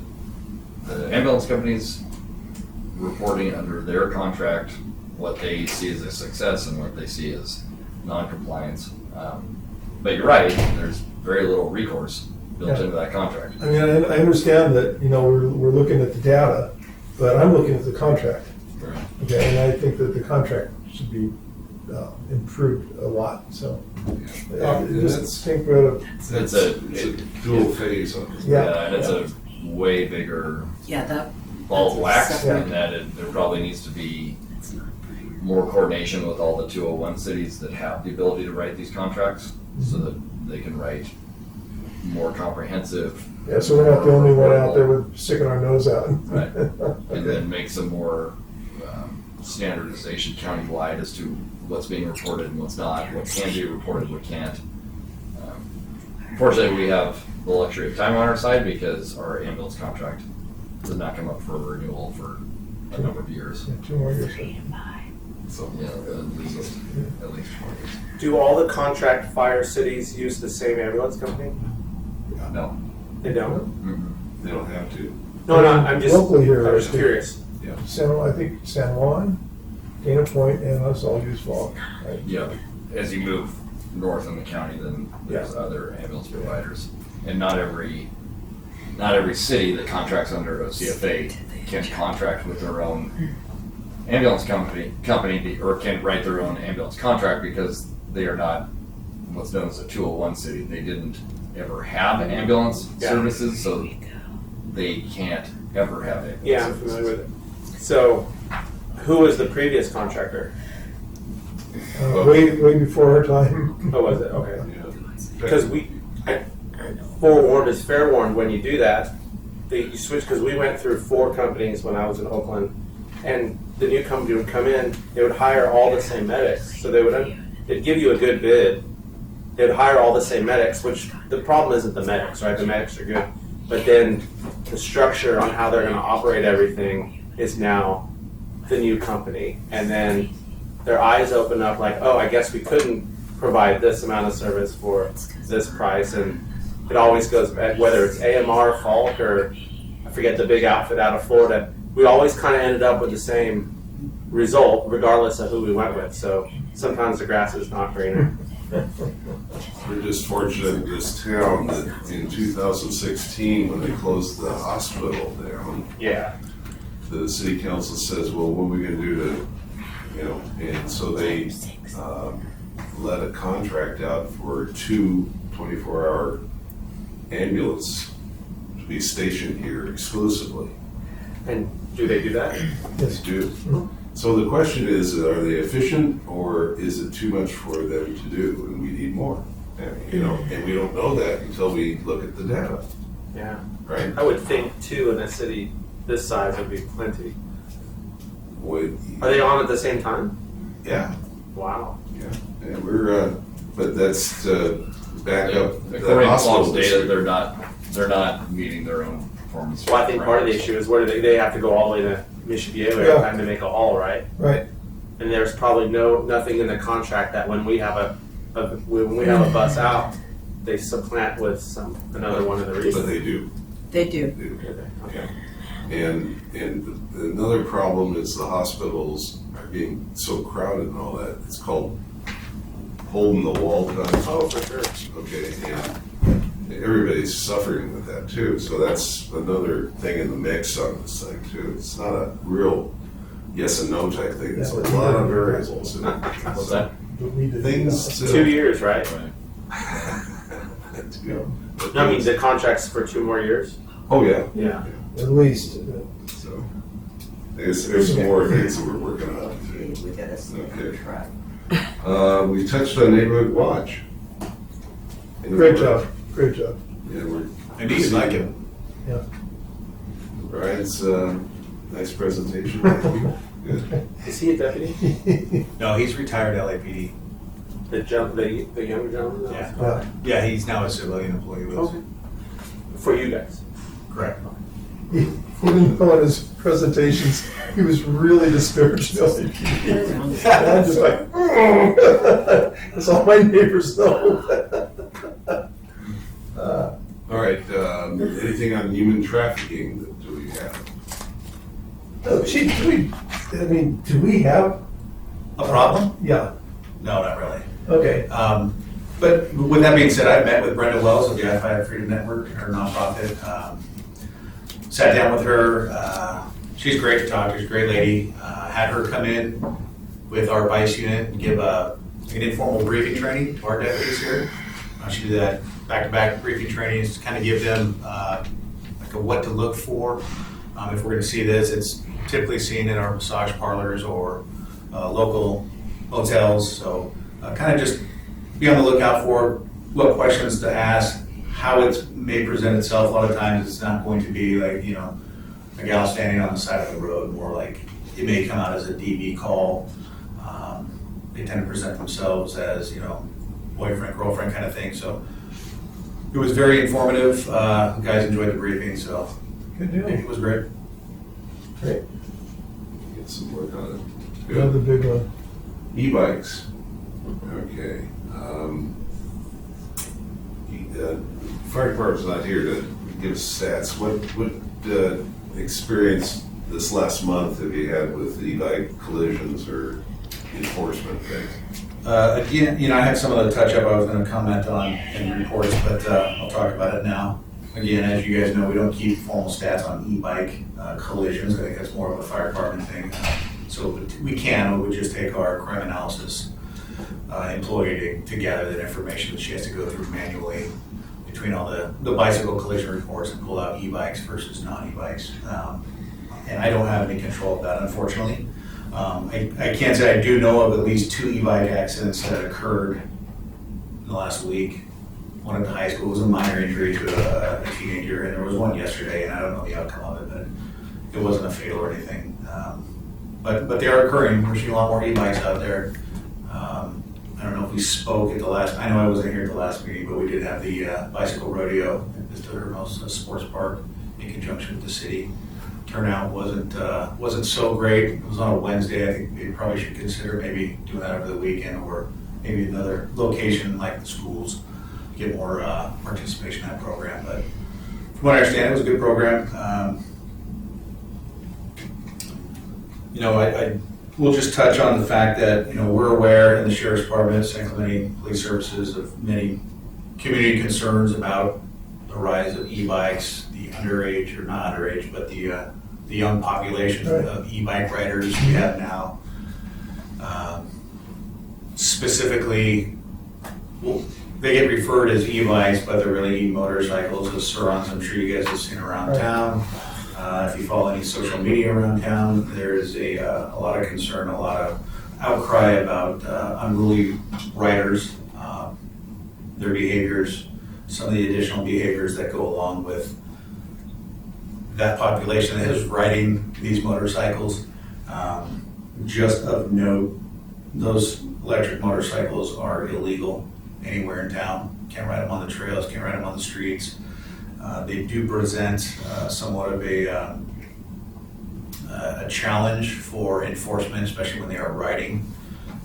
the ambulance company's reporting under their contract, what they see as a success and what they see as non-compliance. But you're right, there's very little recourse built into that contract. I mean, I understand that, we're looking at the data, but I'm looking at the contract. Right. Okay, and I think that the contract should be improved a lot, so. I just think we're at a. It's a dual phase on it. and it's a way bigger Yeah, that. ball of wax separate. in that there probably needs to be more coordination with all the 201 cities that have the ability to write these contracts so that they can write more comprehensive. Yeah, so we're not the only one out there with sticking our nose out. Right. And Okay. then make some more standardization countywide as to what's being reported and what's not, what can be reported, what can't. Fortunately, we have the luxury of time on our side because our ambulance contract does not come up for renewal for a number of years. Yeah, 2 more years. So, yeah, at least 4 years. Do all the contract fire cities use the same ambulance company? No. They don't? Mm-mm. They don't have to. No, I'm just, Locally here, I was I think. curious. I think San Juan, Dana Point, and us all use Falk. Right? Yeah, as you move north in the county, then there's other ambulance providers. And not every city that contracts under OCFA can contract with their own ambulance company or can write their own ambulance contract because they are not what's known as a 201 city. They didn't ever have ambulance services, so they can't ever have ambulance Yeah, I'm services. familiar with it. So, who was the previous contractor? Way before our time. Oh, was it? Okay. Yeah. Because forewarned is fair warned when you do that. You switch, because we went through 4 companies when I was in Oakland, and the new company would come in, they would hire all the same medics. So they'd give you a good bid, they'd hire all the same medics, which the problem isn't the medics, right? The medics are good. But then the structure on how they're going to operate everything is now the new company, and then their eyes open up like, oh, I guess we couldn't provide this amount of service for this price, and it always goes back, whether it's AMR, Falk, or I forget the big outfit out of Florida, we always kind of ended up with the same result regardless of who we went with. So sometimes the grass is not greener. We're just fortunate in this town that in 2016, when they closed the hospital down, Yeah. the city council says, well, what are we gonna do to, and so they let a contract out for 2 24-hour ambulance to be stationed here exclusively. And do they do that? Yes, do. So the question is, are they efficient, or is it too much for them to do, and we need more? And we don't know that until we look at the data, Yeah. right? I would think two in a city this size would be plenty. Are they on at the same time? Yeah, Wow. yeah. And we're, but that's to back up the According to hospital Falk's data, district. they're not meeting their own performance. Well, I think part of the issue is where do they have to go all the way to Mission Viejo every Yeah. time to make a haul, right? Right. And there's probably nothing in the contract that when we have a bus out, they supplant with another one of the But reasons. they do. They do. Okay. And another problem is the hospitals are being so crowded and all that. It's called holding the wall time. Oh, for sure. Okay, and everybody's suffering with that too. So that's another thing in the mix on this thing too. It's not a real yes and no type thing. There's a lot of variables in it. What's that? Things. 2 years, right? Yeah. I mean, the contract's for 2 more years? Oh, yeah. Yeah. At least. So there's some more things that we're working on. We gotta stay on Okay. track. We touched on Neighborhood Watch. Great job, great job. Yeah, we're. Indeed, like him. Brian's nice presentation. Good. Is he a deputy? No, he's retired LAPD. The younger gentleman? Yeah. Yeah, he's now a civilian employee with us. Okay. For you guys? Correct. Even though in his presentations, he was really disparaging LAPD. And I'm just like, that's all my neighbors know. All right, anything on human trafficking that do we have? Do we have? A problem? Yeah, No, not really. okay. But with that being said, I met with Brenda Wells of the I-5 Freedom Network, her nonprofit. Sat down with her. She's great to talk to. She's a great lady. Had her come in with our BICE unit and give an informal briefing training to our deputies here. She did that back-to-back briefing trainings to kind of give them like a what to look for. If we're going to see this, it's typically seen in our massage parlors or local hotels. So kind of just be on the lookout for what questions to ask, how it may present itself. A lot of times it's not going to be like, a gal standing on the side of the road, more like it may come out as a DV call. They tend to present themselves as, boyfriend, girlfriend kind of thing. So it was very informative. The guys enjoyed the briefing, so Good deal. it was great. Great. Get some work on it. Another Good. big one. E-bikes. Okay. Fire department's not here to give us stats. What experience this last month have you had with e-bike collisions or enforcement things? Again, I had some of the touch-up I was going to comment on in reports, but I'll talk about it now. Again, as you guys know, we don't keep formal stats on e-bike collisions. I think that's more of a fire department thing. So we would just take our crime analysis employee to gather that information that she has to go through manually between all the bicycle collision reports and pull out e-bikes versus non-e-bikes. And I don't have any control of that, unfortunately. I can say I do know of at least 2 e-bike accidents that occurred in the last week. One at the high school was a minor injury to a teenager, and there was one yesterday, and I don't know the outcome of it, but it wasn't a fatal or anything. But they are occurring. We're seeing a lot more e-bikes out there. I don't know if we spoke at the last, I know I wasn't here at the last meeting, but we did have the bicycle rodeo at Vista Hermosa Sports Park in conjunction with the city. turnout wasn't so great. It was on a Wednesday. I think they probably should consider maybe doing that over the weekend, or maybe another location like the schools, get more participation in that program. But from what I understand, it was a good program. I will just touch on the fact that, we're aware in the Sheriff's Department, San Clemente Police Services, of many community concerns about the rise of e-bikes, the underage, or not underage, but the young population of e-bike riders we have now. Specifically, they get referred as e-bikes, but they're really e-motorcycles. Those Surons, I'm sure you guys have seen around town. If you follow any social media around town, there is a lot of concern, a lot of outcry about unruly riders, their behaviors, some of the additional behaviors that go along with that population that is riding these motorcycles. Just of note, those electric motorcycles are illegal anywhere in town. Can't ride them on the trails, can't ride them on the streets. They do present somewhat of a challenge for enforcement, especially when they are riding.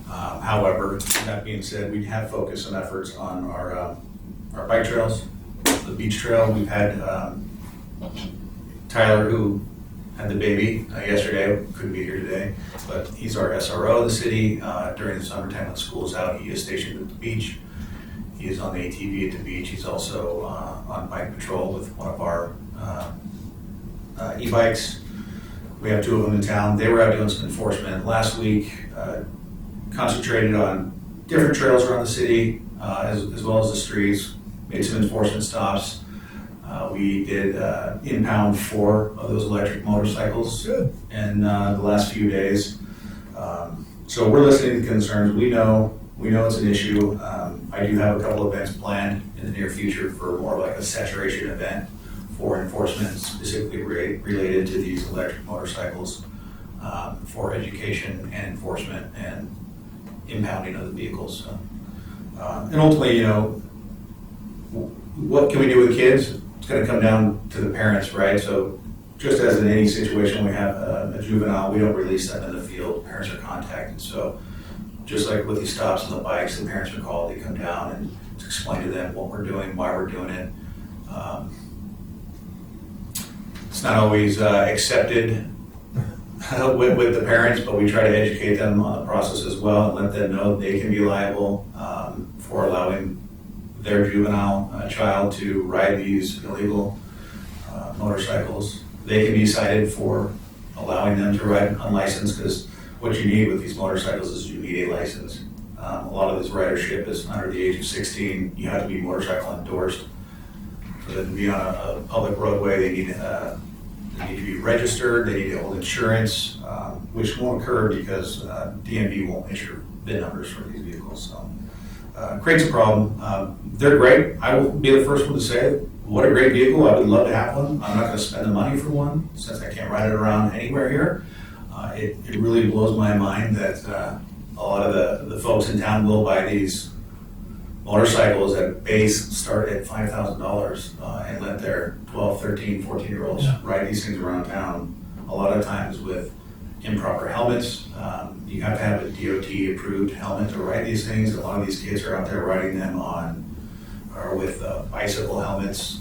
However, that being said, we have focused some efforts on our bike trails, the beach trail. We've had Tyler, who had the baby yesterday, couldn't be here today, but he's our SRO of the city. During the summertime when school is out, he is stationed at the beach. He is on the ATV at the beach. He's also on bike patrol with one of our e-bikes. We have 2 of them in town. They were out doing some enforcement last week, concentrated on different trails around the city, as well as the streets, made some enforcement stops. We did impound 4 of those electric motorcycles in the last few days. So we're listening to the concerns. We know it's an issue. I do have a couple events planned in the near future for more like a saturation event for enforcement specifically related to these electric motorcycles, for education and enforcement and impounding of the vehicles. And ultimately, what can we do with kids? It's going to come down to the parents, right? So just as in any situation, we have a juvenile, we don't release them in the field. Parents are contacted. So just like with these stops on the bikes, the parents are called, they come down and to explain to them what we're doing, why we're doing it. It's not always accepted with the parents, but we try to educate them on the process as well and let them know they can be liable for allowing their juvenile child to ride these illegal motorcycles. They can be cited for allowing them to ride unlicensed, because what you need with these motorcycles is you need a license. A lot of this ridership is under the age of 16. You have to be motorcycle endorsed. For them to be on a public roadway, they need to be registered, they need to hold insurance, which won't occur because DMV won't issue VIN numbers for these vehicles. So creates a problem. They're great. I will be the first one to say, what a great vehicle. I would love to have one. I'm not going to spend the money for one since I can't ride it around anywhere here. It really blows my mind that a lot of the folks in town will buy these motorcycles at base start at $5,000 and let their 12, 13, 14-year-olds ride these things around town, a lot of times with improper helmets. You have to have a DOT approved helmet to ride these things. A lot of these kids are out there riding them with bicycle helmets,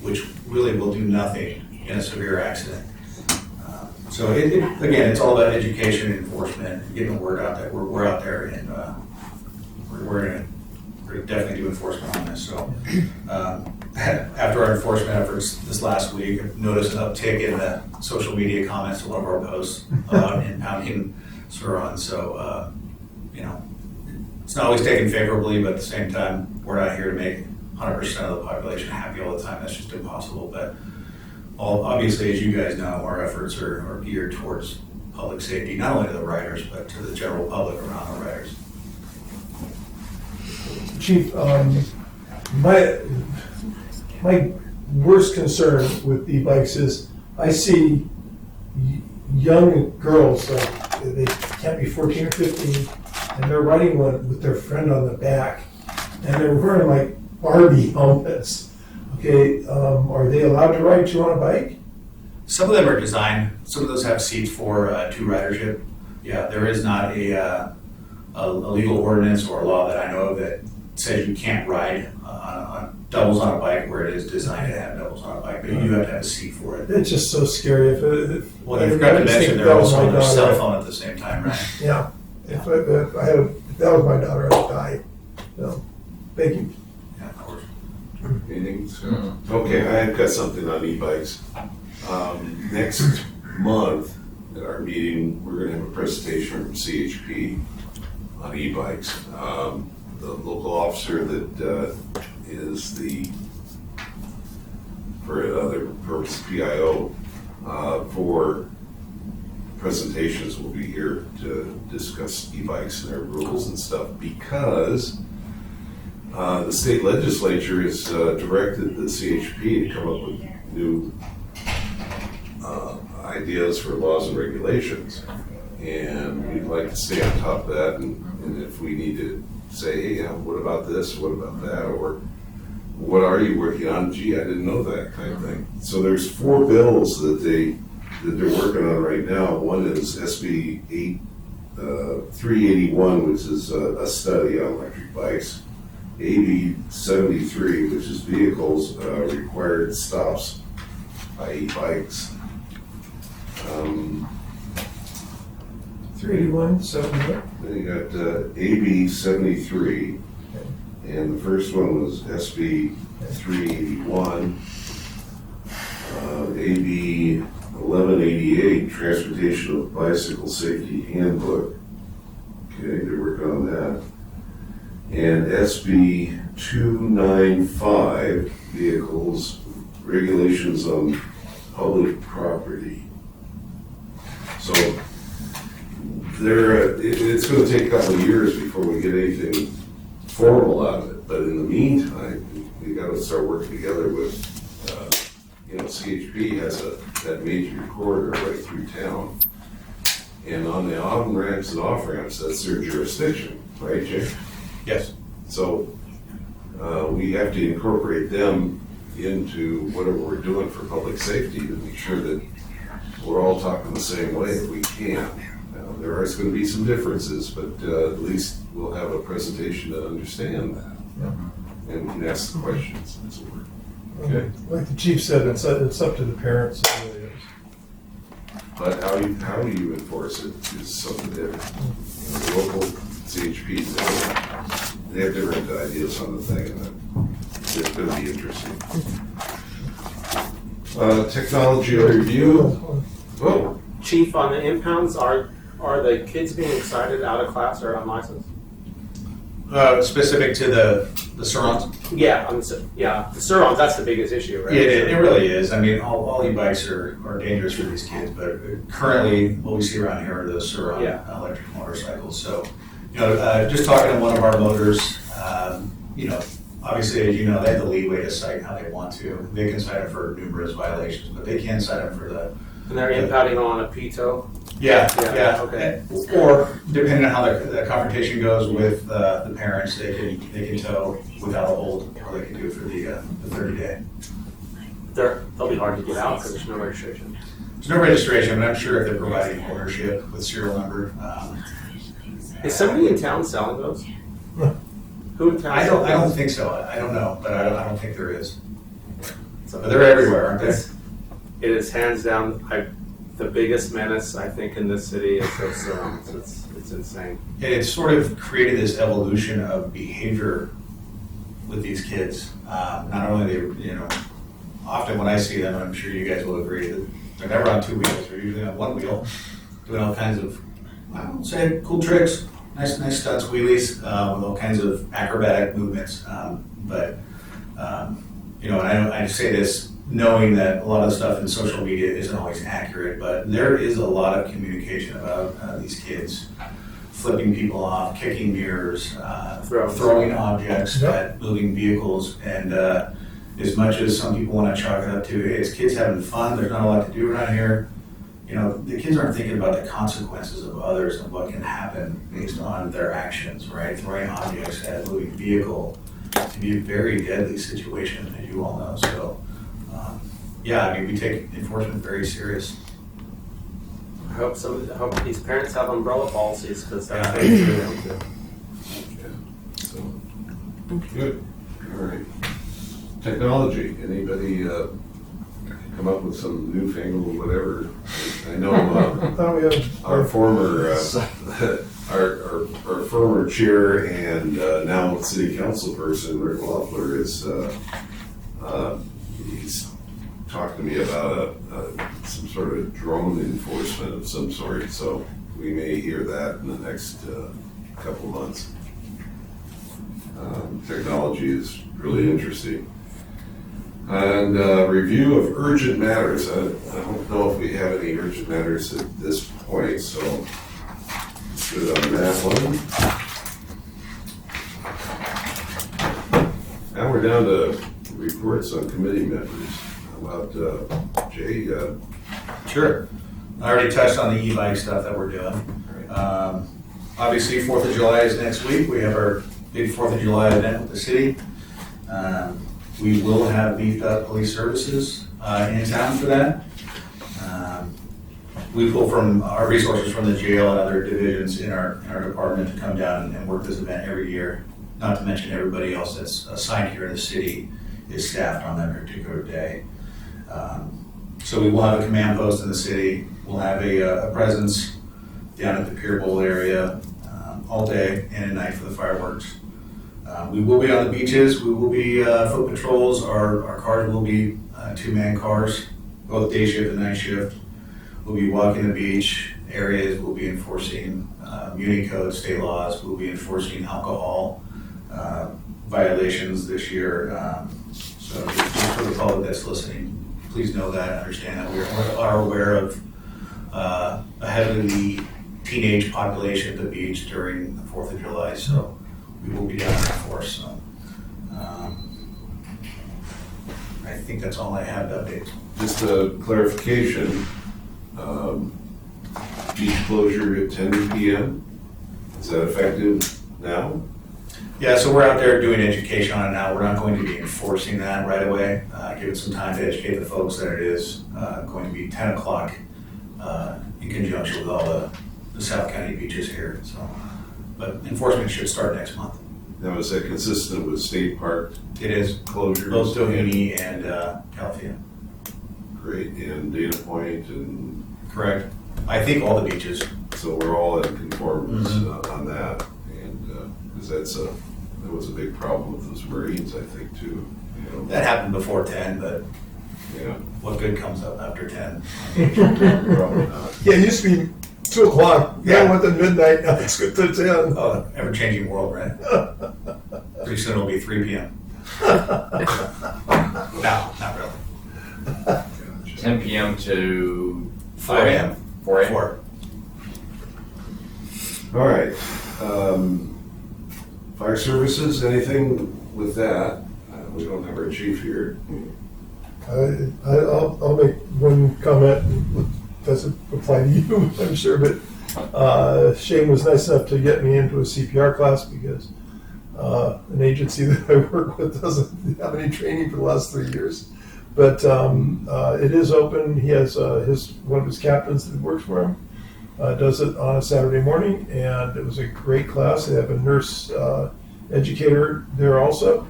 which really will do nothing in a severe accident. So again, it's all about education and enforcement, getting the word out that we're out there, and we're definitely do enforcement on this. So after our enforcement efforts this last week, I've noticed an uptick in the social media comments to one of our posts about impounding Surons. So it's not always taken favorably, but at the same time, we're not here to make 100% of the population happy all the time. That's just impossible. But obviously, as you guys know, our efforts are geared towards public safety, not only to the riders, but to the general public around the riders. Chief, my worst concern with e-bikes is I see young girls, like they can't be 14 or 15, and they're riding one with their friend on the back, and they're wearing like Barbie helmets. Okay, are they allowed to ride 2 on a bike? Some of them are designed, some of those have seats for two ridership. Yeah, there is not a legal ordinance or law that I know of that says you can't ride on doubles on a bike where it is designed to have doubles on a bike, but you do have to have a seat for it. It's just so scary if Well, you forgot to mention they're also on their cell phone at the same time, right? Yeah, if that was my daughter, I'd die. So, thank you. Yeah, of course. Anything? Okay, I've got something on e-bikes. Next month at our meeting, we're gonna have a presentation from CHP on e-bikes. The local officer that is for other purpose, PIO, for presentations will be here to discuss e-bikes and their rules and stuff, because the state legislature has directed the CHP to come up with new ideas for laws and regulations. And we'd like to stay on top of that, and if we need to say, hey, what about this, what about that, or what are you working on? Gee, I didn't know that, kind of thing. So there's 4 bills that they're working on right now. One is SB 381, which is a study on electric bikes. AB 73, which is vehicles required stops by e-bikes. 381, 71. Then you got AB 73, and the first one was SB 381. AB 1188, Transportation of Bicycle Safety Handbook. Okay, they're working on that. And SB 295, Vehicles, Regulations on Public Property. So it's going to take a couple of years before we get anything formal out of it. But in the meantime, we got to start working together with, CHP has that major corridor right through town. And on the on ramps and off ramps, that's their jurisdiction, right, Jake? Yes. So we have to incorporate them into whatever we're doing for public safety to make sure that we're all talking the same way if we can. There are going to be some differences, but at least we'll have a presentation to understand that. Yeah. And we can ask the questions. That's what Okay. Like the chief said, it's up to the parents. It really is. But how you enforce it is something different. The local CHPs, they have different ideas on the thing, and it's going to be interesting. Technology overview. Oh, Chief, on the impounds, are the kids being excited out of class or unlicensed? Specific to the Surons? Yeah, the Surons, that's the biggest issue, right? Yeah, it really is. I mean, all e-bikes are dangerous for these kids, but currently what we see around here are the Suron electric motorcycles. So, just talking to one of our motors, obviously, as you know, they have the leeway to cite how they want to. They can cite them for numerous violations, but they can cite them for the... And they're impounding on a PTO? Yeah. Okay. Or depending on how the confrontation goes with the parents, they can tow without a hold, or they can do it for the 30-day. They'll be hard to get out because there's no registration. There's no registration, but I'm sure if they're providing ownership with serial number. Is somebody in town selling those? Who in town? I don't think so. I don't know, but I don't think there is. But they're everywhere, aren't they? It is hands down the biggest menace, I think, in this city is those Surons. It's insane. And it's sort of created this evolution of behavior with these kids. Not only often when I see them, I'm sure you guys will agree that they're never on 2 wheels. They're usually on 1 wheel, doing all kinds of, I don't say, cool tricks, nice stunts, wheelies, with all kinds of acrobatic movements. And I say this knowing that a lot of the stuff in social media isn't always accurate, but there is a lot of communication about these kids flipping people off, kicking mirrors, throwing objects at moving vehicles, and as much as some people want to chalk it up to, hey, it's kids having fun, there's not a lot to do around here, the kids aren't thinking about the consequences of others and what can happen based on their actions, right? Throwing objects at a moving vehicle can be a very deadly situation, as you all know. So Yeah, I mean, we take enforcement very serious. I hope these parents have umbrella policies, because that's Yeah. what they do them to. So, good, all right. Technology, anybody come up with some newfangled whatever? I know Thought we had our former, our former chair and now city council person, Rick Loeffler, is, he's talked to me about some sort of drone enforcement of some sort, so we may hear that in the next couple months. Technology is really interesting. And review of urgent matters. I don't know if we have any urgent matters at this point, so let's go on that one. Now we're down to reports on committee members. How about Jay? Sure. I already touched on the e-bike stuff that we're doing. Obviously, 4th of July is next week. We have our big 4th of July event with the city. We will have beefed up police services in town for that. We pull from our resources from the jail and other divisions in our department to come down and work this event every year. Not to mention everybody else that's assigned here in the city is staffed on that particular day. So we will have a command post in the city. We'll have a presence down at the Pier Bowl area all day and at night for the fireworks. We will be on the beaches. We will be foot patrols. Our cars will be two-man cars, both day shift and night shift. We'll be walking the beach areas. We'll be enforcing muni code, state laws. We'll be enforcing alcohol violations this year. So just for the public that's listening, please know that, understand that we are aware of a heavily teenage population at the beach during the 4th of July. So we will be down there for us. So I think that's all I have to update. Just a clarification, beach closure at 10 p.m. Is that effective now? Yeah, so we're out there doing education on it now. We're not going to be enforcing that right away. Give it some time to educate the folks that it is going to be 10 o'clock in conjunction with all the South County beaches here. So, but enforcement should start next month. Now, is that consistent with state park? It is. Closures? Both Doheny and Calafia. Great, and Dana Point and... Correct. I think all the beaches. So we're all in conformance on that, and because that was a big problem with those Marines, I think, too. You know? That happened before 10, but yeah, what good comes up after 10? Probably not. Yeah, it used to be 2 o'clock. Yeah, I went to midnight. Now it's good to 10. Oh, ever-changing world, right? Pretty soon it'll be 3 p.m. No, not really. 10 p.m. to 4 a.m. 4 a.m. 4. All right. Fire services, anything with that? We don't have our chief here. I'll make one comment. It doesn't apply to you, I'm sure, but Shane was nice enough to get me into a CPR class because an agency that I work with doesn't have any training for the last 3 years. But it is open. He has one of his captains that works for him does it on a Saturday morning, and it was a great class. They have a nurse educator there also,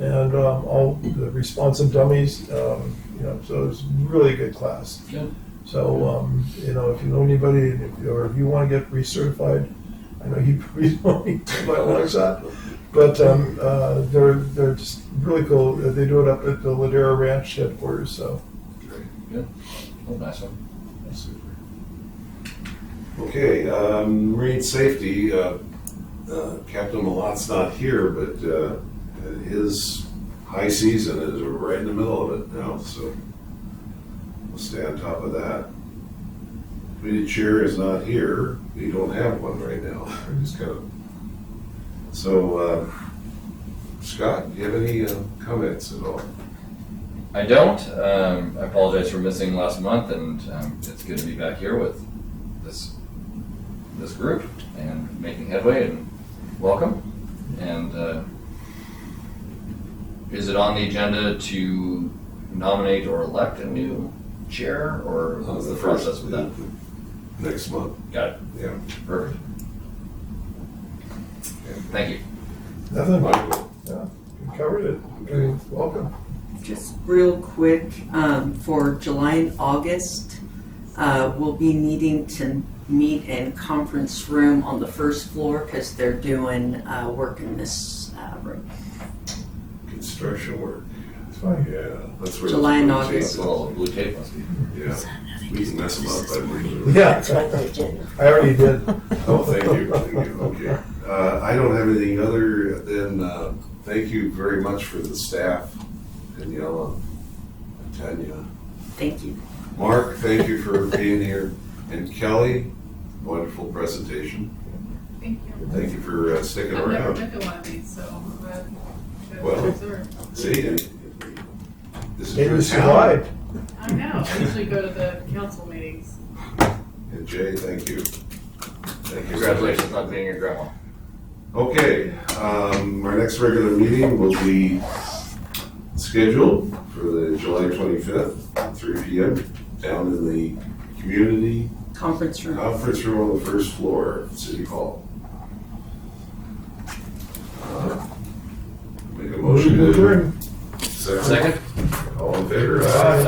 and all the responsive dummies. So it was really a good class. Yeah. So if you know anybody, or if you want to get recertified, I know he's wanting to by a long shot. But they're just really cool. They do it up at the Ladera Ranch headquarters. So Great. Good. Oh, nice one. Super. Okay, marine safety. Captain Malot's not here, but his high season is right in the middle of it now. So we'll stay on top of that. Committee chair is not here. We don't have one right now. We're just kind of. So, Scott, do you have any comments at all? I don't. I apologize for missing last month, and it's good to be back here with this group and making headway. And welcome. And is it on the agenda to nominate or elect a new chair, or what's the process with that? Next month. Got it. Yeah. Perfect. Thank you. Nothing, Michael. yeah, you covered it. Okay, welcome. Just real quick, for July and August, we'll be needing to meet in conference room on the first floor because they're doing work in this room. Construction work. It's fine. Yeah, that's where. July and the August. Well, blue tape must be. Yeah, we can mess them up, I believe. Yeah, It's on the agenda. I already did. Oh, thank you, okay. I don't have anything other than, thank you very much for the staff, Daniela, Tanya. Thank you. Mark, thank you for being here, and Kelly, wonderful presentation. Thank you. Thank you for sticking I've never around. been to one of these, so I'm glad you Well, guys are. See, and this is Maybe your we town. survived. I know, I usually go to the council meetings. And Jay, thank you. Thank you. Congratulations on being your grandma. Okay, our next regular meeting will be scheduled for the July 25th, at 3 p.m. down in the community Conference room. conference room on the first floor of City Hall. Make a motion to. Adjourn. Second. All in favor? Aye.